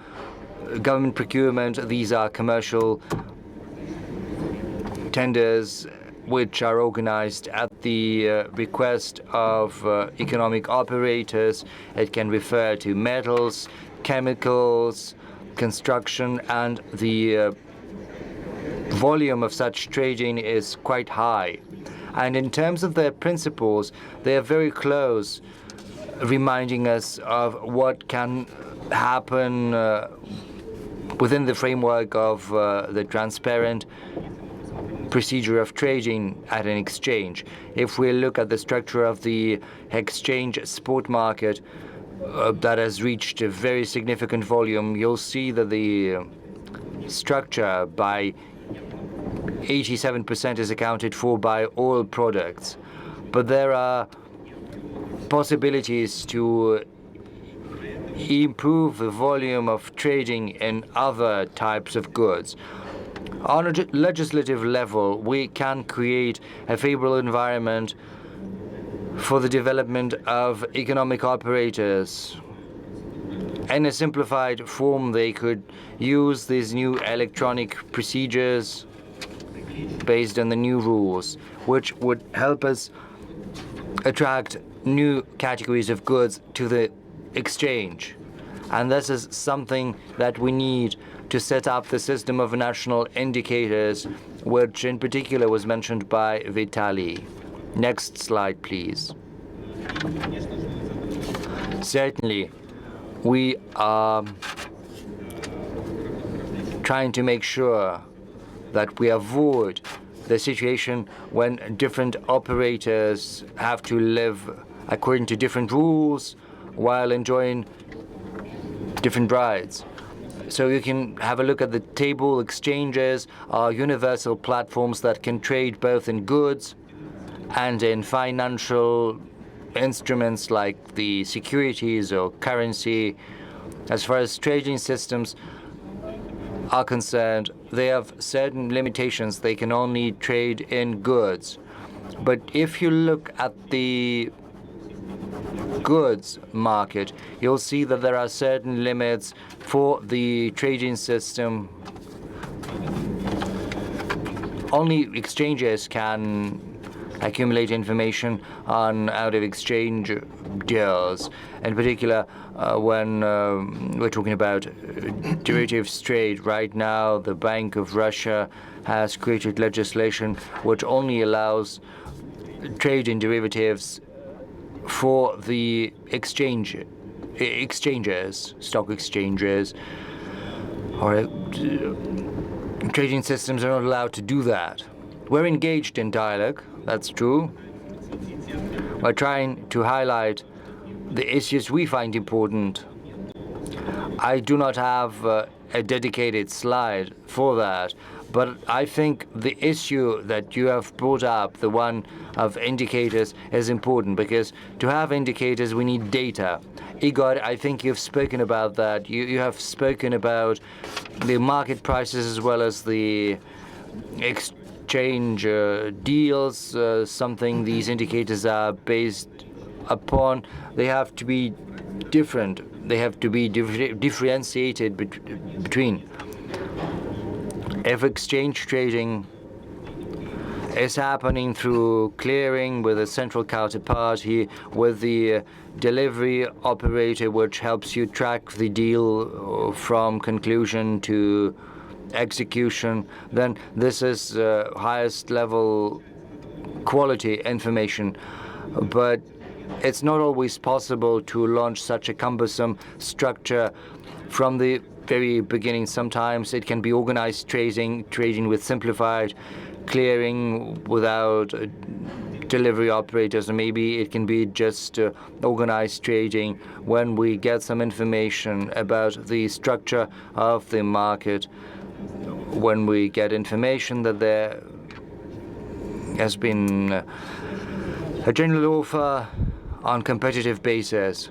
government procurement. These are commercial tenders which are organized at the request of economic operators. It can refer to metals, chemicals, construction, and the volume of such trading is quite high. And in terms of their principles, they are very close, reminding us of what can happen within the framework of the transparent procedure of trading at an exchange. If we look at the structure of the exchange spot market that has reached a very significant volume, you'll see that the structure by 87% is accounted for by oil products. But there are possibilities to improve the volume of trading in other types of goods. On a legislative level, we can create a favorable environment for the development of economic operators. In a simplified form, they could use these new electronic procedures based on the new rules, which would help us attract new categories of goods to the exchange. And this is something that we need to set up the system of national indicators, which in particular was mentioned by Vitaly. Next slide, please. Certainly, we are trying to make sure that we avoid the situation when different operators have to live according to different rules while enjoying different rights. So you can have a look at the table. Exchanges are universal platforms that can trade both in goods and in financial instruments like the securities or currency. As far as trading systems are concerned, they have certain limitations. They can only trade in goods. But if you look at the goods market, you'll see that there are certain limits for the trading system. Only exchanges can accumulate information on out-of-exchange deals. In particular, when we're talking about derivatives trade, right now the Bank of Russia has created legislation which only allows trade in derivatives for the exchanges, stock exchanges, or trading systems are not allowed to do that. We're engaged in dialogue, that's true. We're trying to highlight the issues we find important. I do not have a dedicated slide for that, but I think the issue that you have brought up, the one of indicators, is important, because to have indicators we need data. Igor, I think you've spoken about that. You have spoken about the market prices as well as the exchange deals, something these indicators are based upon. They have to be different. They have to be differentiated between. If exchange trading is happening through clearing with a central counterparty, with the delivery operator which helps you track the deal from conclusion to execution, then this is highest level quality information. But it's not always possible to launch such a cumbersome structure from the very beginning. Sometimes it can be organized trading with simplified clearing without delivery operators, or maybe it can be just organized trading when we get some information about the structure of the market, when we get information that there has been a general offer on competitive basis.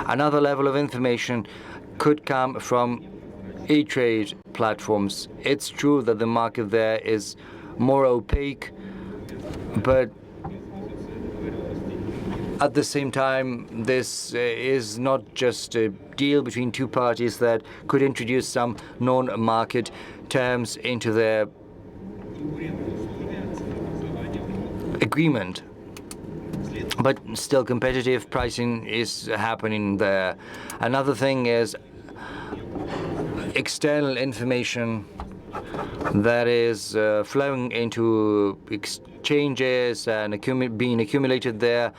Another level of information could come from e-trade platforms. It's true that the market there is more opaque, but At the same time, this is not just a deal between two parties that could introduce some non-market terms into their agreement. But still, competitive pricing is happening there. Another thing is external information that is flowing into exchanges and being accumulated there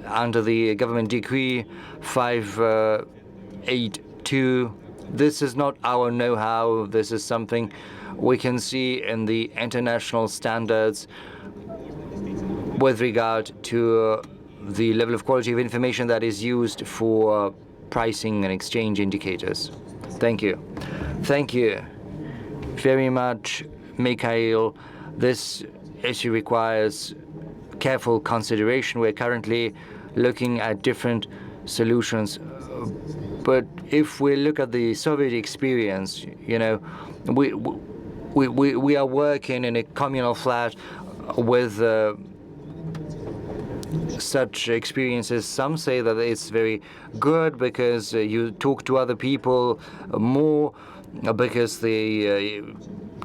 under the government decree 582. This is not our know-how. This is something we can see in the international standards with regard to the level of quality of information that is used for pricing and exchange indicators. Thank you. Thank you very much, Mikhail. This issue requires careful consideration. We're currently looking at different solutions. But if we look at the Soviet experience, we are working in a communal flat with such experiences. Some say that it's very good because you talk to other people more, because they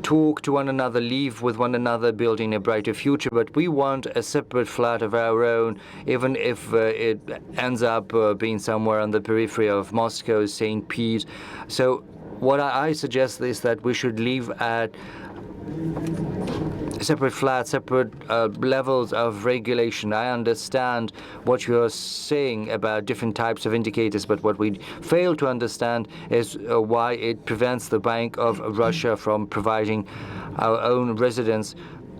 talk to one another, live with one another, building a brighter future. But we want a separate flat of our own, even if it ends up being somewhere on the periphery of Moscow, St. Pete. So what I suggest is that we should live at separate flats, separate levels of regulation. I understand what you're saying about different types of indicators, but what we fail to understand is why it prevents the Bank of Russia from providing our own residents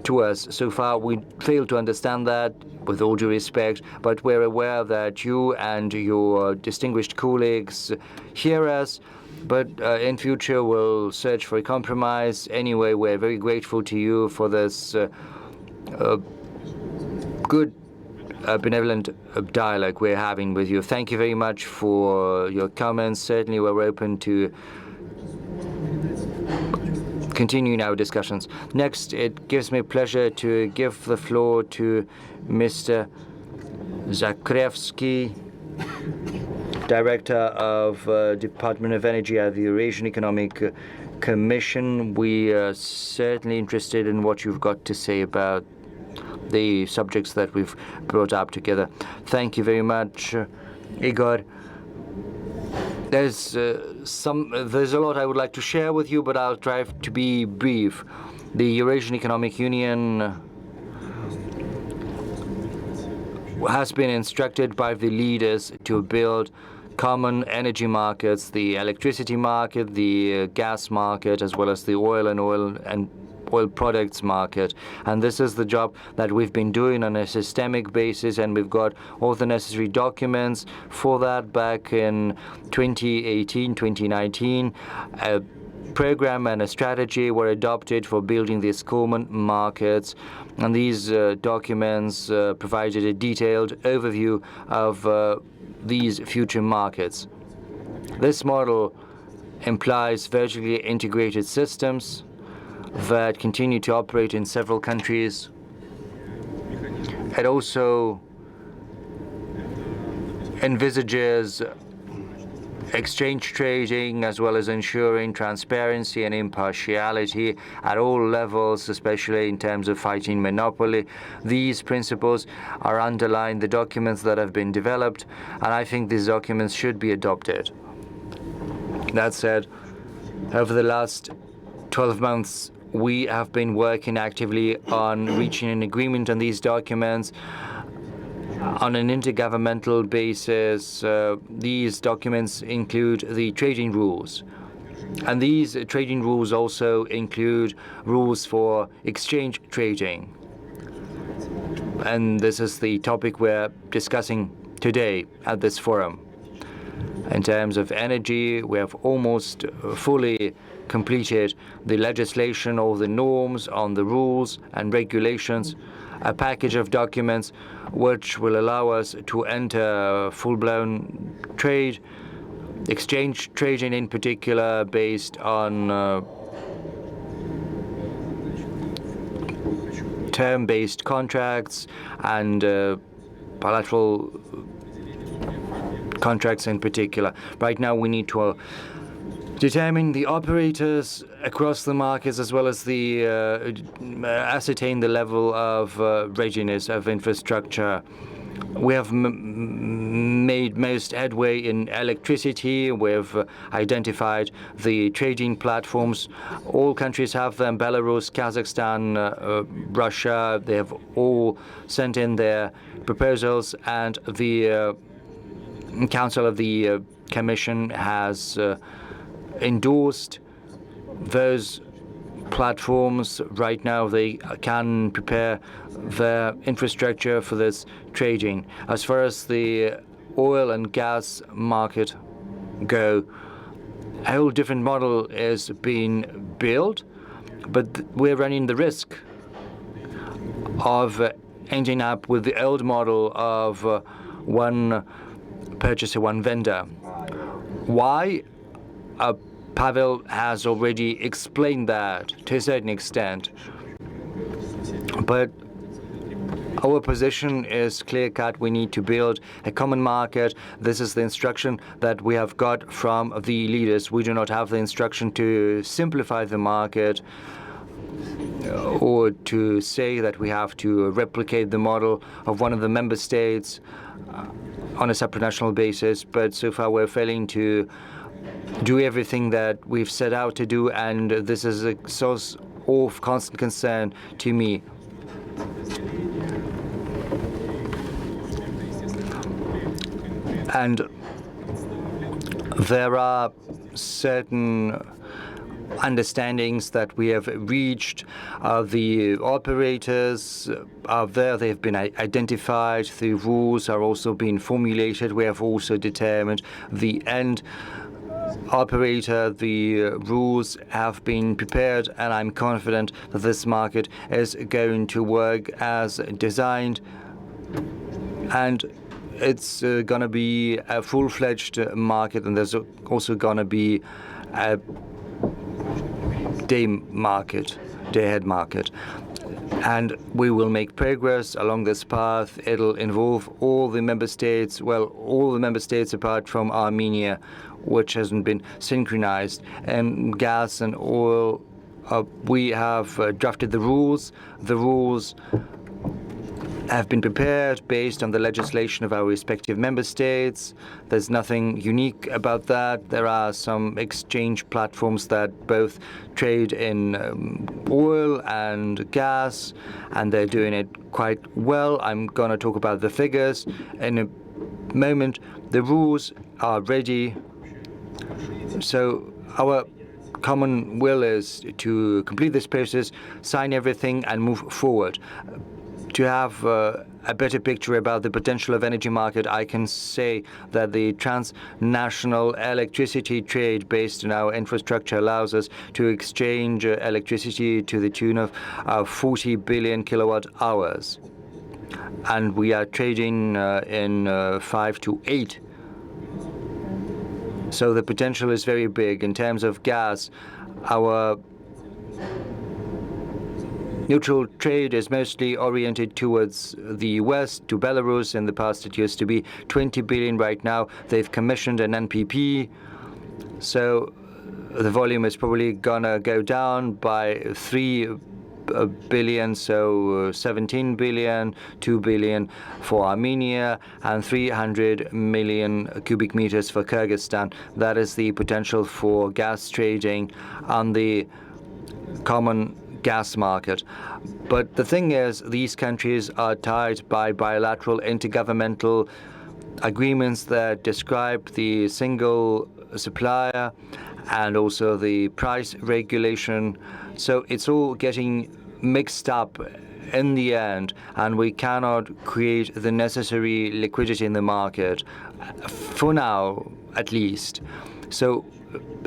to us. So far, we fail to understand that, with all due respect, but we're aware that you and your distinguished colleagues hear us. But in future, we'll search for a compromise. Anyway, we're very grateful to you for this good, benevolent dialogue we're having with you. Thank you very much for your comments. Certainly, we're open to continuing our discussions. Next, it gives me pleasure to give the floor to Mr. Zakrevsky, Director of Department of Energy at the Eurasian Economic Commission. We are certainly interested in what you've got to say about the subjects that we've brought up together. Thank you very much, Igor. There's a lot I would like to share with you, but I'll try to be brief. The Eurasian Economic Union has been instructed by the leaders to build common energy markets, the electricity market, the gas market, as well as the oil products market. And this is the job that we've been doing on a systemic basis, and we've got all the necessary documents for that back in 2018, 2019. A program and a strategy were adopted for building these common markets, and these documents provided a detailed overview of these future markets. This model implies vertically integrated systems that continue to operate in several countries. It also envisages exchange trading, as well as ensuring transparency and impartiality at all levels, especially in terms of fighting monopoly. These principles are underlying the documents that have been developed, and I think these documents should be adopted. That said, over the last 12 months, we have been working actively on reaching an agreement on these documents on an intergovernmental basis. These documents include the trading rules. And these trading rules also include rules for exchange trading. And this is the topic we're discussing today at this forum. In terms of energy, we have almost fully completed the legislation, all the norms on the rules and regulations, a package of documents which will allow us to enter full-blown trade, exchange trading in particular, based on term-based contracts and bilateral contracts in particular. Right now, we need to determine the operators across the markets as well as the ascertain the level of readiness of infrastructure. We have made most headway in electricity. We've identified the trading platforms. All countries have them: Belarus, Kazakhstan, Russia. They have all sent in their proposals, and the Council of the Commission has endorsed those platforms. Right now, they can prepare their infrastructure for this trading. As far as the oil and gas market go, a whole different model is being built, but we're running the risk of ending up with the old model of one purchaser, one vendor. Why? Pavel has already explained that to a certain extent. But our position is clear-cut. We need to build a common market. This is the instruction that we have got from the leaders. We do not have the instruction to simplify the market or to say that we have to replicate the model of one of the member states on a supranational basis. But so far, we're failing to do everything that we've set out to do, and this is a source of constant concern to me. And there are certain understandings that we have reached. The operators are there. They have been identified. The rules are also being formulated. We have also determined the end operator. The rules have been prepared, and I'm confident that this market is going to work as designed, and it's going to be a full-fledged market, and there's also going to be a day-ahead market. And we will make progress along this path. It'll involve all the member states, all the member states apart from Armenia, which hasn't been synchronized. And gas and oil, we have drafted the rules. The rules have been prepared based on the legislation of our respective member states. There's nothing unique about that. There are some exchange platforms that both trade in oil and gas, and they're doing it quite well. I'm going to talk about the figures in a moment. The rules are ready. So our common will is to complete this process, sign everything, and move forward. To have a better picture about the potential of energy market, I can say that the transnational electricity trade based on our infrastructure allows us to exchange electricity to the tune of 40 billion kilowatt hours. And we are trading in 5 to 8. So the potential is very big. In terms of gas, our neutral trade is mostly oriented towards the west, to Belarus. In the past, it used to be 20 billion. Right now, they've commissioned an NPP. So the volume is probably going to go down by 3 billion, so 17 billion, 2 billion for Armenia, and 300 million cubic meters for Kyrgyzstan. That is the potential for gas trading on the common gas market. But the thing is, these countries are tied by bilateral intergovernmental agreements that describe the single supplier and also the price regulation. So it's all getting mixed up in the end, and we cannot create the necessary liquidity in the market, for now at least. So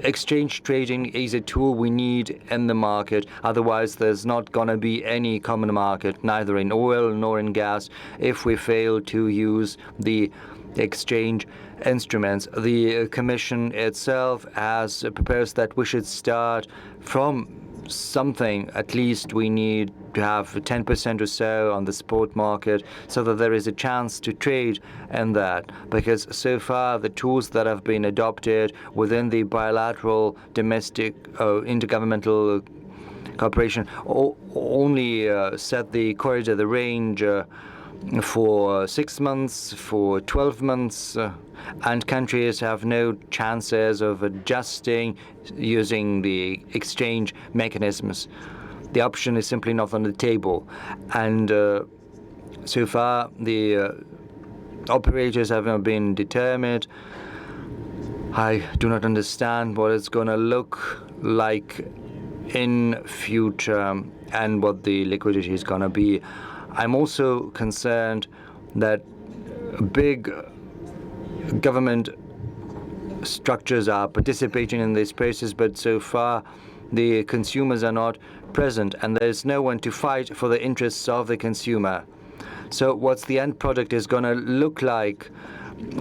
exchange trading is a tool we need in the market. Otherwise, there's not going to be any common market, neither in oil nor in gas, if we fail to use the exchange instruments. The Commission itself has proposed that we should start from something. At least we need to have 10% or so on the spot market so that there is a chance to trade in that. Because so far, the tools that have been adopted within the bilateral, domestic, intergovernmental cooperation only set the corridor, the range, for 6 months, for 12 months, and countries have no chances of adjusting using the exchange mechanisms. The option is simply not on the table. And so far, the operators have not been determined. I do not understand what it's going to look like in future and what the liquidity is going to be. I'm also concerned that big government structures are participating in these process, but so far the consumers are not present and there's no one to fight for the interests of the consumer. So what's the end product is going to look like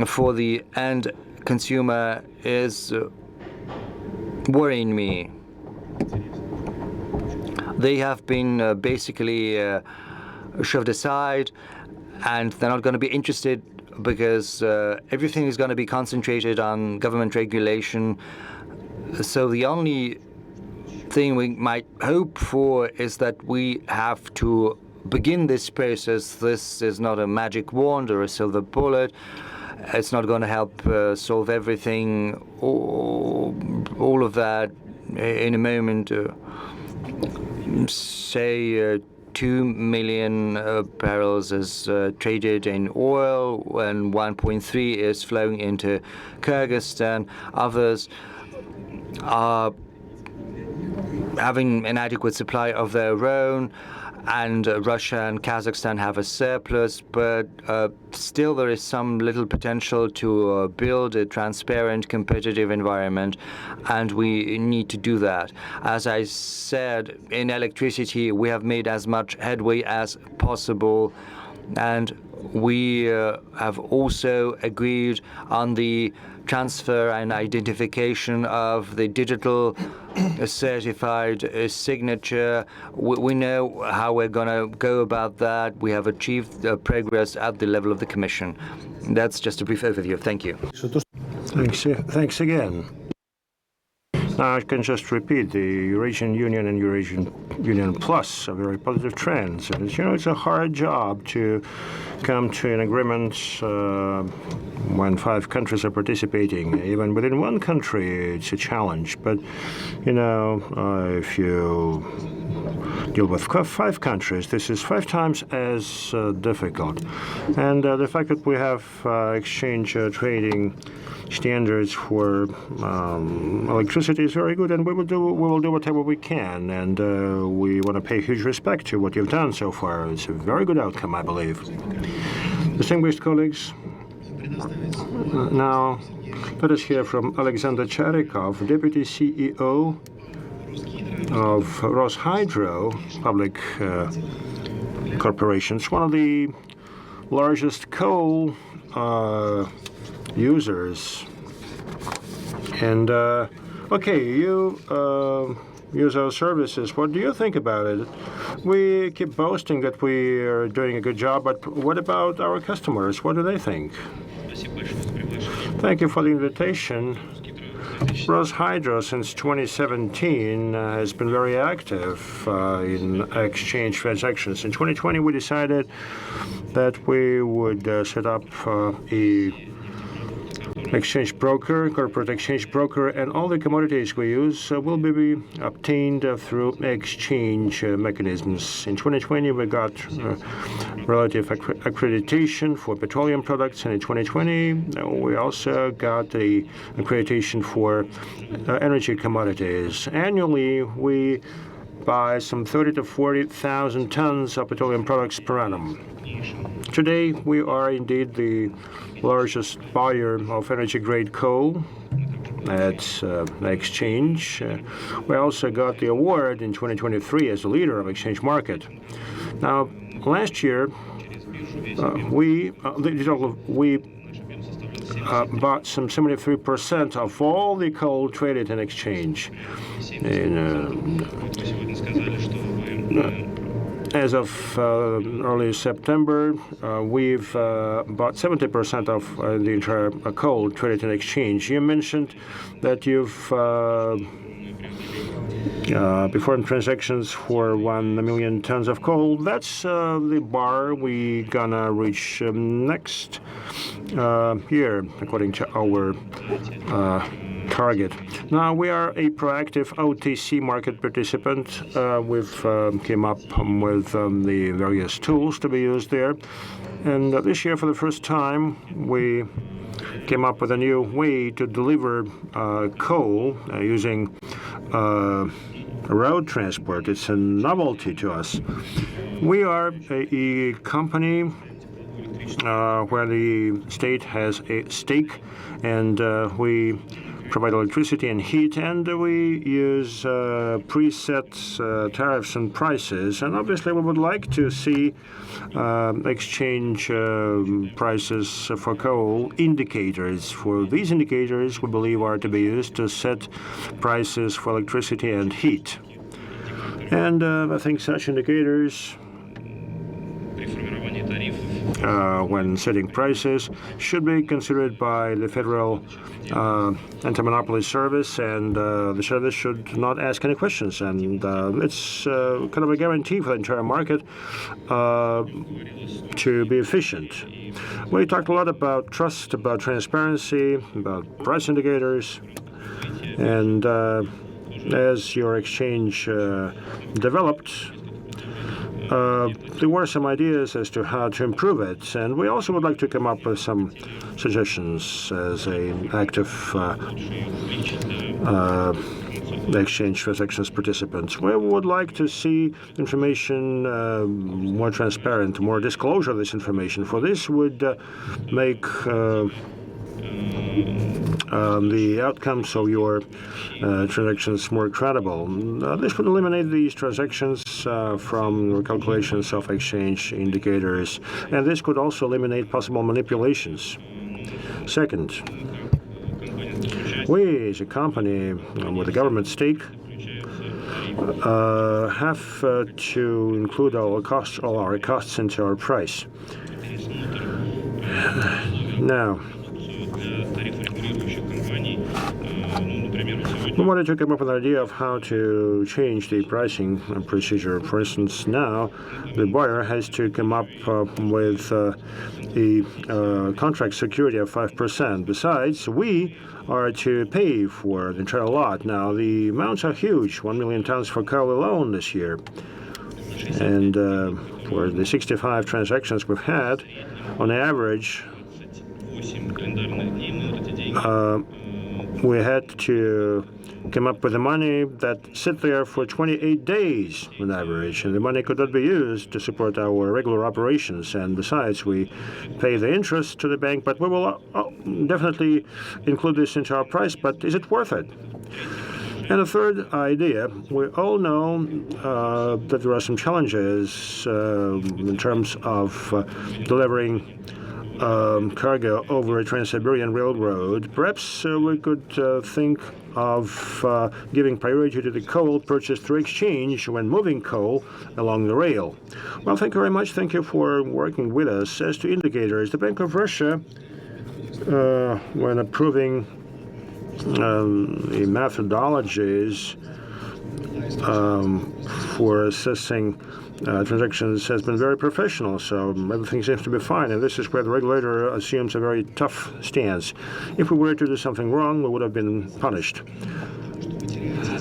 for the end consumer is worrying me. They have been basically shoved aside, and they're not going to be interested because everything is going to be concentrated on government regulation. So the only thing we might hope for is that we have to begin this process. This is not a magic wand or a silver bullet. It's not going to help solve everything, all of that in a moment. Say 2 million barrels is traded in oil, and 1.3 is flowing into Kyrgyzstan. Others are having an adequate supply of their own, and Russia and Kazakhstan have a surplus, but still there is some little potential to build a transparent, competitive environment, and we need to do that. As I said, in electricity, we have made as much headway as possible, and we have also agreed on the transfer and identification of the digital certified signature. We know how we're going to go about that. We have achieved progress at the level of the Commission. That's just a brief overview. Thank you. Thanks again. Now I can just repeat, the Eurasian Union and Eurasian Union Plus are very positive trends. And it's a hard job to come to an agreement when 5 countries are participating. Even within one country, it's a challenge. But, if you deal with 5 countries, this is 5 times as difficult. And the fact that we have exchange trading standards for electricity is very good, and we will do whatever we can, and we want to pay huge respect to what you've done so far. It's a very good outcome, I believe. Distinguished colleagues, now let us hear from Alexander Charikov, Deputy CEO of Roshydro Public Corporations, one of the largest coal users. And you use our services. What do you think about it? We keep boasting that we are doing a good job, but what about our customers? What do they think? Thank you for the invitation. Roshydro, since 2017, has been very active in exchange transactions. In 2020, we decided that we would set up a exchange broker, corporate exchange broker, and all the commodities we use will be obtained through exchange mechanisms. In 2020, we got relative accreditation for petroleum products, and in 2020, we also got the accreditation for energy commodities. Annually, we buy some 30 to 40,000 tons of petroleum products per annum. Today, we are indeed the largest buyer of energy-grade coal at the exchange. We also got the award in 2023 as the leader of exchange market. Now, last year, we bought some 73% of all the coal traded in exchange. As of early September, we've bought 70% of the entire coal traded in exchange. You mentioned that you've performed transactions for 1 million tons of coal. That's the bar we gonna reach next year, according to our target. Now, we are a proactive OTC market participant. We've came up with the various tools to be used there. And this year, for the first time, we came up with a new way to deliver coal using road transport. It's a novelty to us. We are a company where the state has a stake, and we provide electricity and heat, and we use preset tariffs and prices. And obviously, we would like to see exchange prices for coal indicators. For these indicators, we believe are to be used to set prices for electricity and heat. And I think such indicators, when setting prices, should be considered by the Federal Anti-Monopoly Service, and the service should not ask any questions. And it's kind of a guarantee for the entire market to be efficient. We talked a lot about trust, about transparency, about price indicators, and as your exchange developed, there were some ideas as to how to improve it, and we also would like to come up with some suggestions as an active exchange transactions participants. We would like to see information more transparent, more disclosure of this information. For this would make the outcomes of your transactions more credible. This would eliminate these transactions from calculations of exchange indicators, and this could also eliminate possible manipulations. Second, we as a company with a government stake have to include all our costs into our price. Now, we wanted to come up with an idea of how to change the pricing procedure. For instance, now the buyer has to come up with a contract security of 5%. Besides, we are to pay for the entire lot. Now, the amounts are huge, 1 million tons for coal alone this year. And for the 65 transactions we've had, on average, we had to come up with the money that sit there for 28 days on average, and the money could not be used to support our regular operations. And besides, we pay the interest to the bank, but we will definitely include this into our price. But is it worth it? And the third idea, we all know that there are some challenges in terms of delivering cargo over a Trans-Siberian Railroad. Perhaps we could think of giving priority to the coal purchased through exchange when moving coal along the rail. Well, thank you very much. Thank you for working with us. As to indicators, the Bank of Russia, when approving the methodologies for assessing transactions, has been very professional, so everything seems to be fine, and this is where the regulator assumes a very tough stance. If we were to do something wrong, we would have been punished.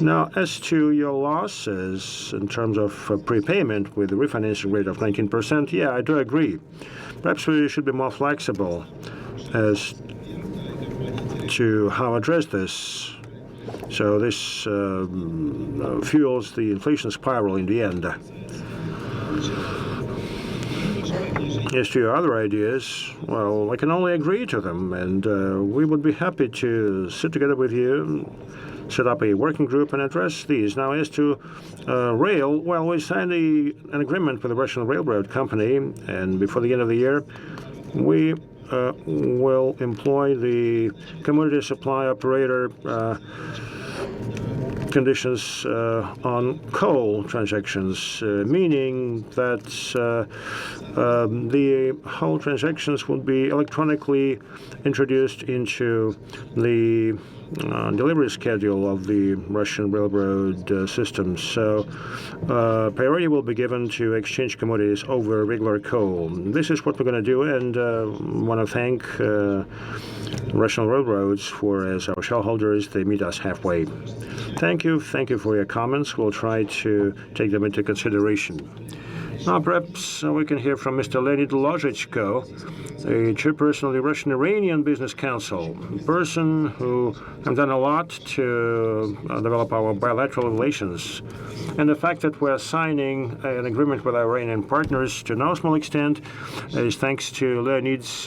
Now, as to your losses in terms of prepayment with the refinancing rate of 19%, yeah, I do agree. Perhaps we should be more flexible as to how to address this. So this fuels the inflation spiral in the end. As to your other ideas, well, I can only agree to them, and we would be happy to sit together with you, set up a working group, and address these. Now, as to rail, well, we signed an agreement with the Russian Railroad Company, and before the end of the year, we will employ the commodity supply operator conditions on coal transactions, meaning that the whole transactions will be electronically introduced into the delivery schedule of the Russian railroad system. So priority will be given to exchange commodities over regular coal. This is what we're going to do, and want to thank Russian railroads for, as our shareholders, they meet us halfway. Thank you for your comments. We'll try to take them into consideration. Now, perhaps we can hear from Mr. Leonid Lozhichko, the chairperson of the Russian-Iranian Business Council, a person who has done a lot to develop our bilateral relations. And the fact that we're signing an agreement with our Iranian partners to no small extent is thanks to Leonid's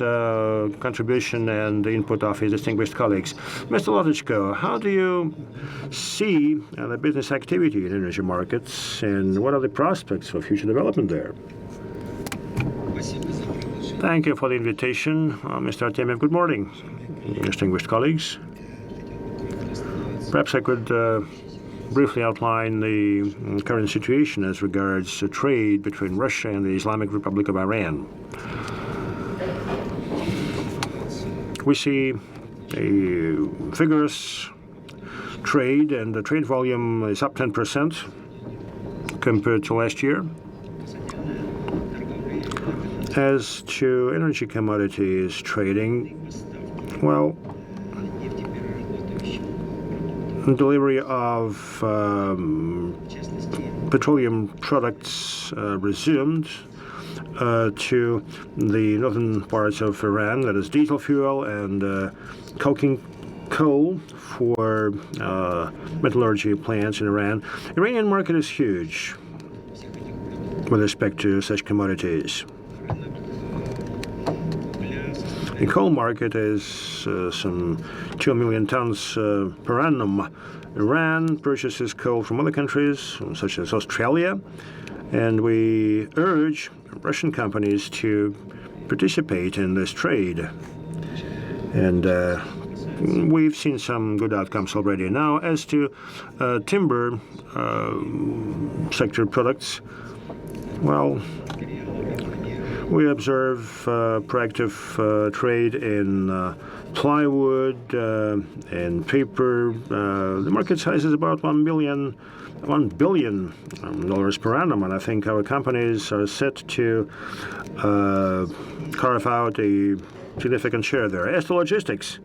contribution and the input of his distinguished colleagues. Mr. Lozhichko, how do you see the business activity in energy markets, and what are the prospects for future development there? Thank you for the invitation, Mr. Artemyev. Good morning, distinguished colleagues. Perhaps I could briefly outline the current situation as regards trade between Russia and the Islamic Republic of Iran. We see a vigorous trade, and the trade volume is up 10% compared to last year. As to energy commodities trading, well, delivery of petroleum products resumed to the northern parts of Iran, that is diesel fuel and coking coal for metallurgy plants in Iran. Iranian market is huge with respect to such commodities. The coal market is some 2 million tons per annum. Iran purchases coal from other countries, such as Australia, and we urge Russian companies to participate in this trade. And we've seen some good outcomes already. Now, as to timber sector products, well, we observe proactive trade in plywood and paper. The market size is about $1 billion per annum, and I think our companies are set to carve out a significant share there. As to logistics,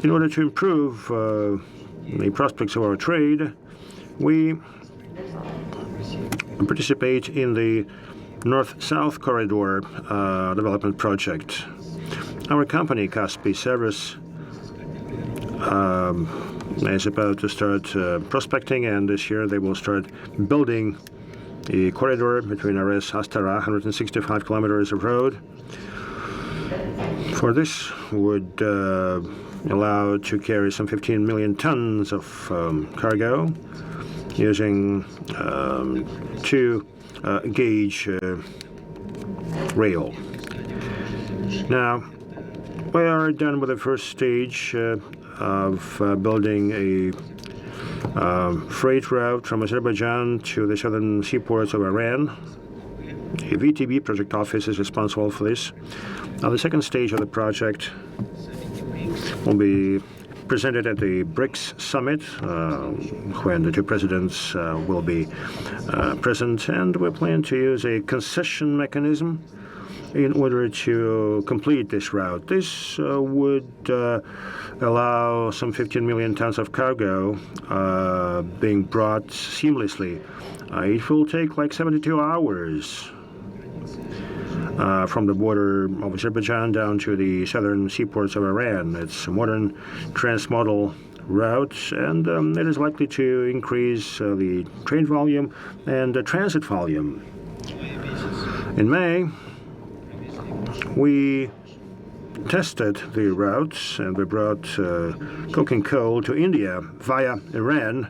in order to improve the prospects of our trade, we participate in the North-South Corridor development project. Our company, Kaspi Service, is about to start prospecting, and this year they will start building a corridor between Ares and Astara, 165 kilometers of road. For this would allow to carry some 15 million tons of cargo using two-gauge rail. Now, we are done with the first stage of building a freight route from Azerbaijan to the southern seaports of Iran. A VTB project office is responsible for this. Now, the second stage of the project will be presented at the BRICS summit when the two presidents will be present, and we plan to use a concession mechanism in order to complete this route. This would allow some 15 million tons of cargo being brought seamlessly. It will take like 72 hours from the border of Azerbaijan down to the southern seaports of Iran. It's a modern transmodal route, and it is likely to increase the trade volume and the transit volume. In May, we tested the routes, and we brought coking coal to India via Iran.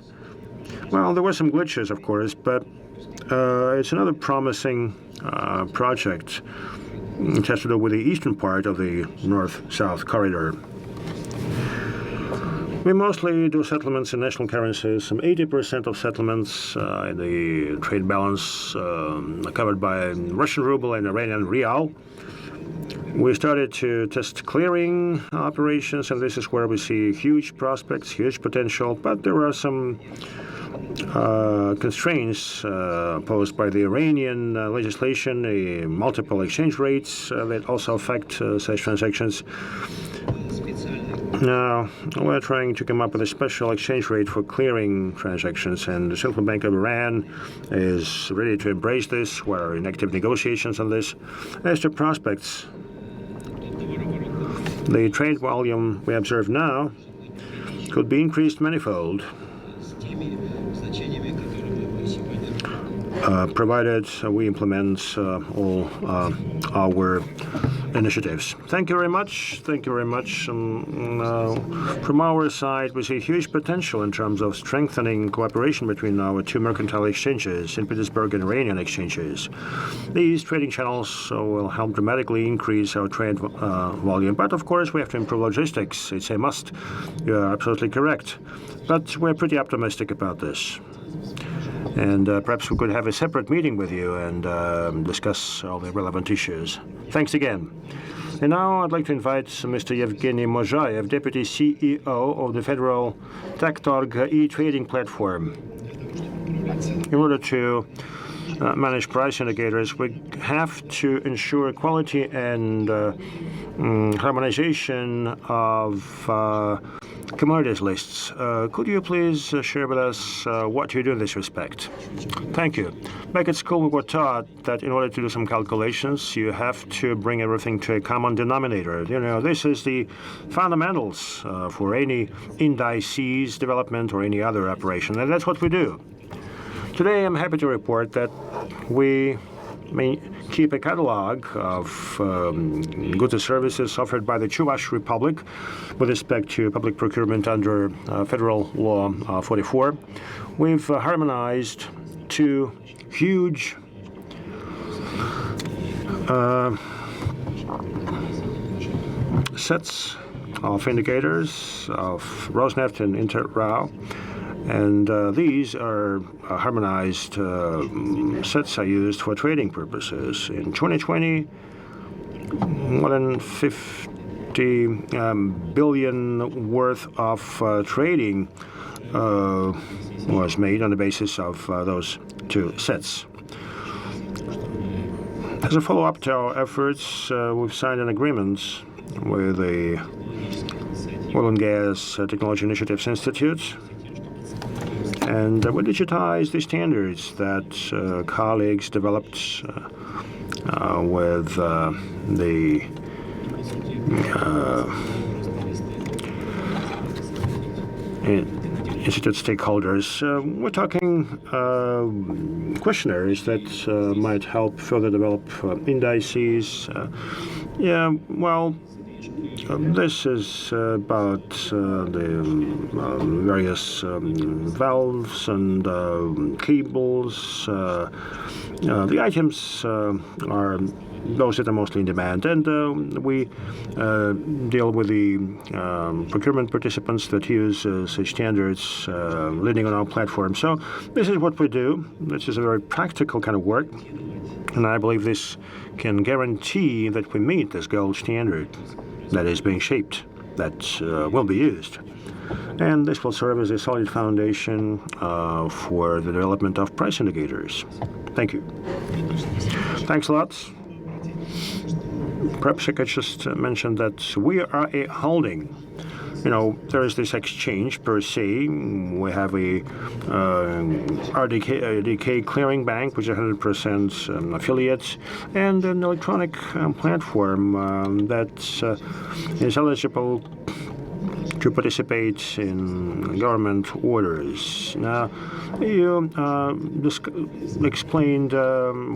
Well, there were some glitches, of course, but it's another promising project. It has to do with the eastern part of the north-south corridor. We mostly do settlements in national currencies. Some 80% of settlements in the trade balance are covered by Russian ruble and Iranian rial. We started to test clearing operations, and this is where we see huge prospects, huge potential, but there are some constraints posed by the Iranian legislation, multiple exchange rates that also affect such transactions. Now, we're trying to come up with a special exchange rate for clearing transactions, and the Central Bank of Iran is ready to embrace this. We're in active negotiations on this. As to prospects, the trade volume we observe now could be increased manifold, provided we implement all our initiatives. Thank you very much. Thank you very much. From our side, we see huge potential in terms of strengthening cooperation between our two mercantile exchanges, St. Petersburg and Iranian exchanges. These trading channels will help dramatically increase our trade volume. But of course, we have to improve logistics. It's a must. You are absolutely correct. But we're pretty optimistic about this. And perhaps we could have a separate meeting with you and discuss all the relevant issues. Thanks again. And now I'd like to invite Mr. Yevgeny Mozhayev, Deputy CEO of the Federal TechTorg e-trading platform. In order to manage price indicators, we have to ensure quality and harmonization of commodities lists. Could you please share with us what you do in this respect? Thank you. Back at school, we were taught that in order to do some calculations, you have to bring everything to a common denominator. You know, this is the fundamentals for any indices development or any other operation, and that's what we do. Today, I'm happy to report that we keep a catalog of goods and services offered by the Chuvash Republic with respect to public procurement under Federal Law 44. We've harmonized two huge sets of indicators of Rosneft and Interrow. And these are harmonized sets are used for trading purposes. In 2020, more than 50 billion worth of trading was made on the basis of those two sets. As a follow-up to our efforts, we've signed an agreement with the Oil and Gas Technology Initiatives Institute. And we digitized the standards that colleagues developed with the institute stakeholders. We're talking questionnaires that might help further develop indices. This is about the various valves and cables. The items are those that are mostly in demand, and we deal with the procurement participants that use such standards leading on our platform. So this is what we do. This is a very practical kind of work, and I believe this can guarantee that we meet this gold standard that is being shaped, that will be used. And this will serve as a solid foundation for the development of price indicators. Thank you. Thanks a lot. Perhaps I could just mention that we are a holding. You know, there is this exchange per se. We have a RDK clearing bank, which is 100% affiliate, and an electronic platform that is eligible to participate in government orders. Now, you explained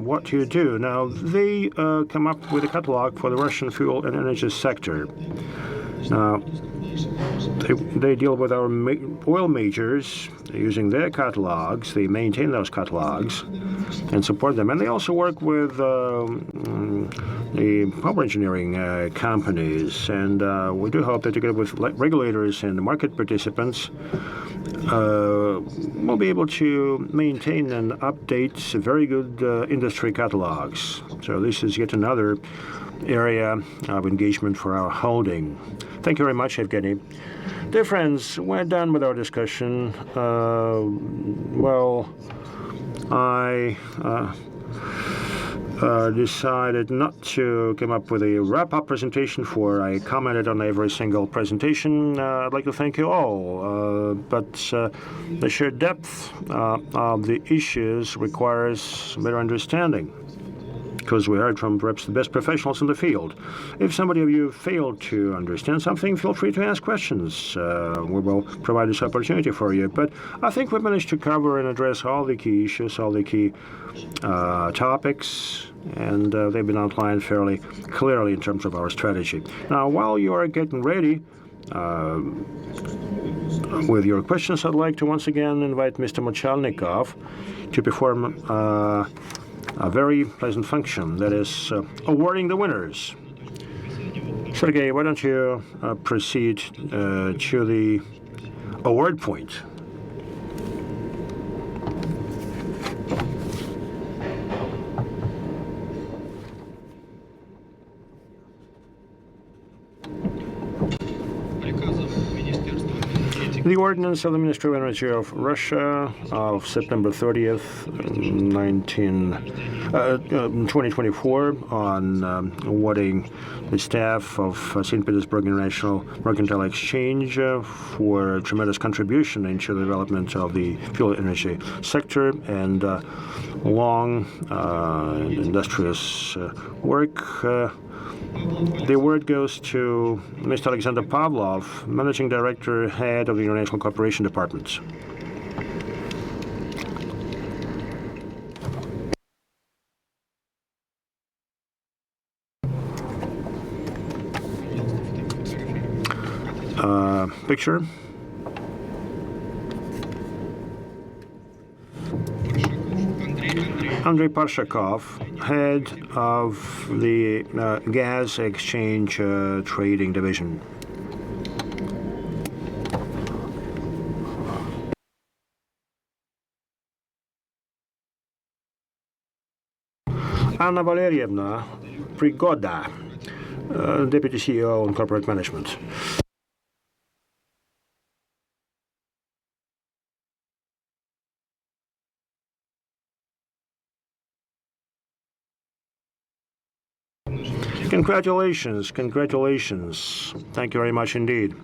what you do. Now, they come up with a catalog for the Russian fuel and energy sector. Now, they deal with our oil majors using their catalogs. They maintain those catalogs and support them. And they also work with the power engineering companies. And we do hope that together with regulators and market participants, we'll be able to maintain and update very good industry catalogs. So this is yet another area of engagement for our holding. Thank you very much, Evgeny. Dear friends, we're done with our discussion. I decided not to come up with a wrap-up presentation for I commented on every single presentation. I'd like to thank you all, but the sheer depth of the issues requires better understanding, because we heard from perhaps the best professionals in the field. If somebody of you failed to understand something, feel free to ask questions. We will provide this opportunity for you. But I think we managed to cover and address all the key issues, all the key topics, and they've been outlined fairly clearly in terms of our strategy. Now, while you are getting ready with your questions, I'd like to once again invite Mr. Mochalnikov to perform a very pleasant function, that is awarding the winners. Sergei, why don't you proceed to the award point? The ordinance of the Ministry of Energy of Russia of September 30th, 2024 on awarding the staff of St. Petersburg International Mercantile Exchange for tremendous contribution into the development of the fuel energy sector and long industrious work. The award goes to Mr. Alexander Pavlov, Managing Director, Head of the International Cooperation Department. Picture. Andrei Parshakov, head of the Gas Exchange Trading Division. Anna Valerievna Prigoda, Deputy CEO on Corporate Management. Congratulations, congratulations. Thank you very much indeed.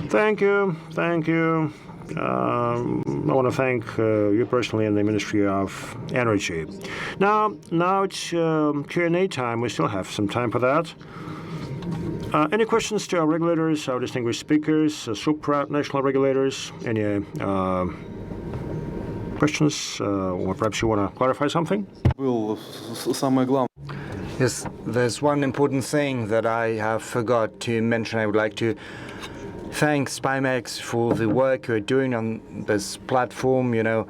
Thank you, thank you. I want to thank you personally and the Ministry of Energy. Now it's Q&A time. We still have some time for that. Any questions to our regulators, our distinguished speakers, supranational regulators? Any questions? Or perhaps you want to clarify something? Yes, there's one important thing that I have forgot to mention. I would like to thank Spimex for the work you're doing on this platform. You know,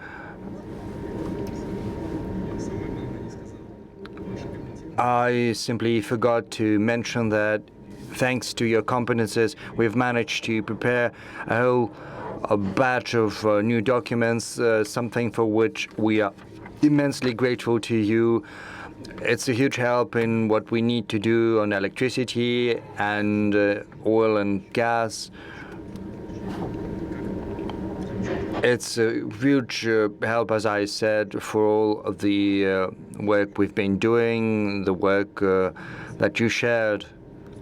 I simply forgot to mention that thanks to your competences, we've managed to prepare a batch of new documents, something for which we are immensely grateful to you. It's a huge help in what we need to do on electricity and oil and gas. It's a huge help, as I said, for all of the work we've been doing, the work that you shared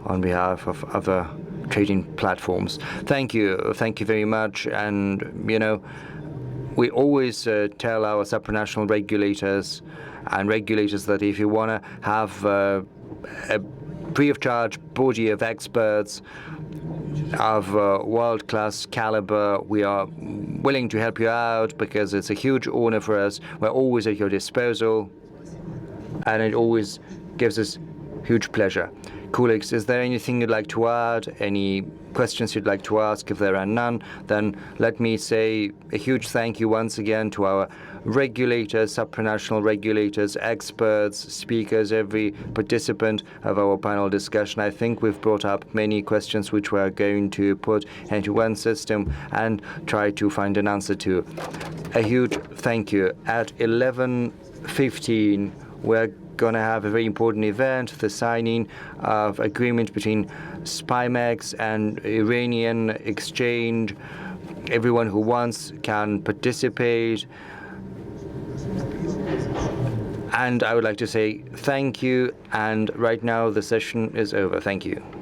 on behalf of other trading platforms. Thank you very much. And, you know, we always tell our supranational regulators that if you want to have a free-of-charge body of experts of world-class caliber, we are willing to help you out because it's a huge honor for us. We're always at your disposal, and it always gives us huge pleasure. Colleagues, is there anything you'd like to add? Any questions you'd like to ask? If there are none, then let me say a huge thank you once again to our regulators, supranational regulators, experts, speakers, every participant of our panel discussion. I think we've brought up many questions which we're going to put into one system and try to find an answer to. A huge thank you. At 11:15, we're going to have a very important event, the signing of agreement between Spimex and Iranian exchange. Everyone who wants can participate. And I would like to say thank you. And right now the session is over. Thank you.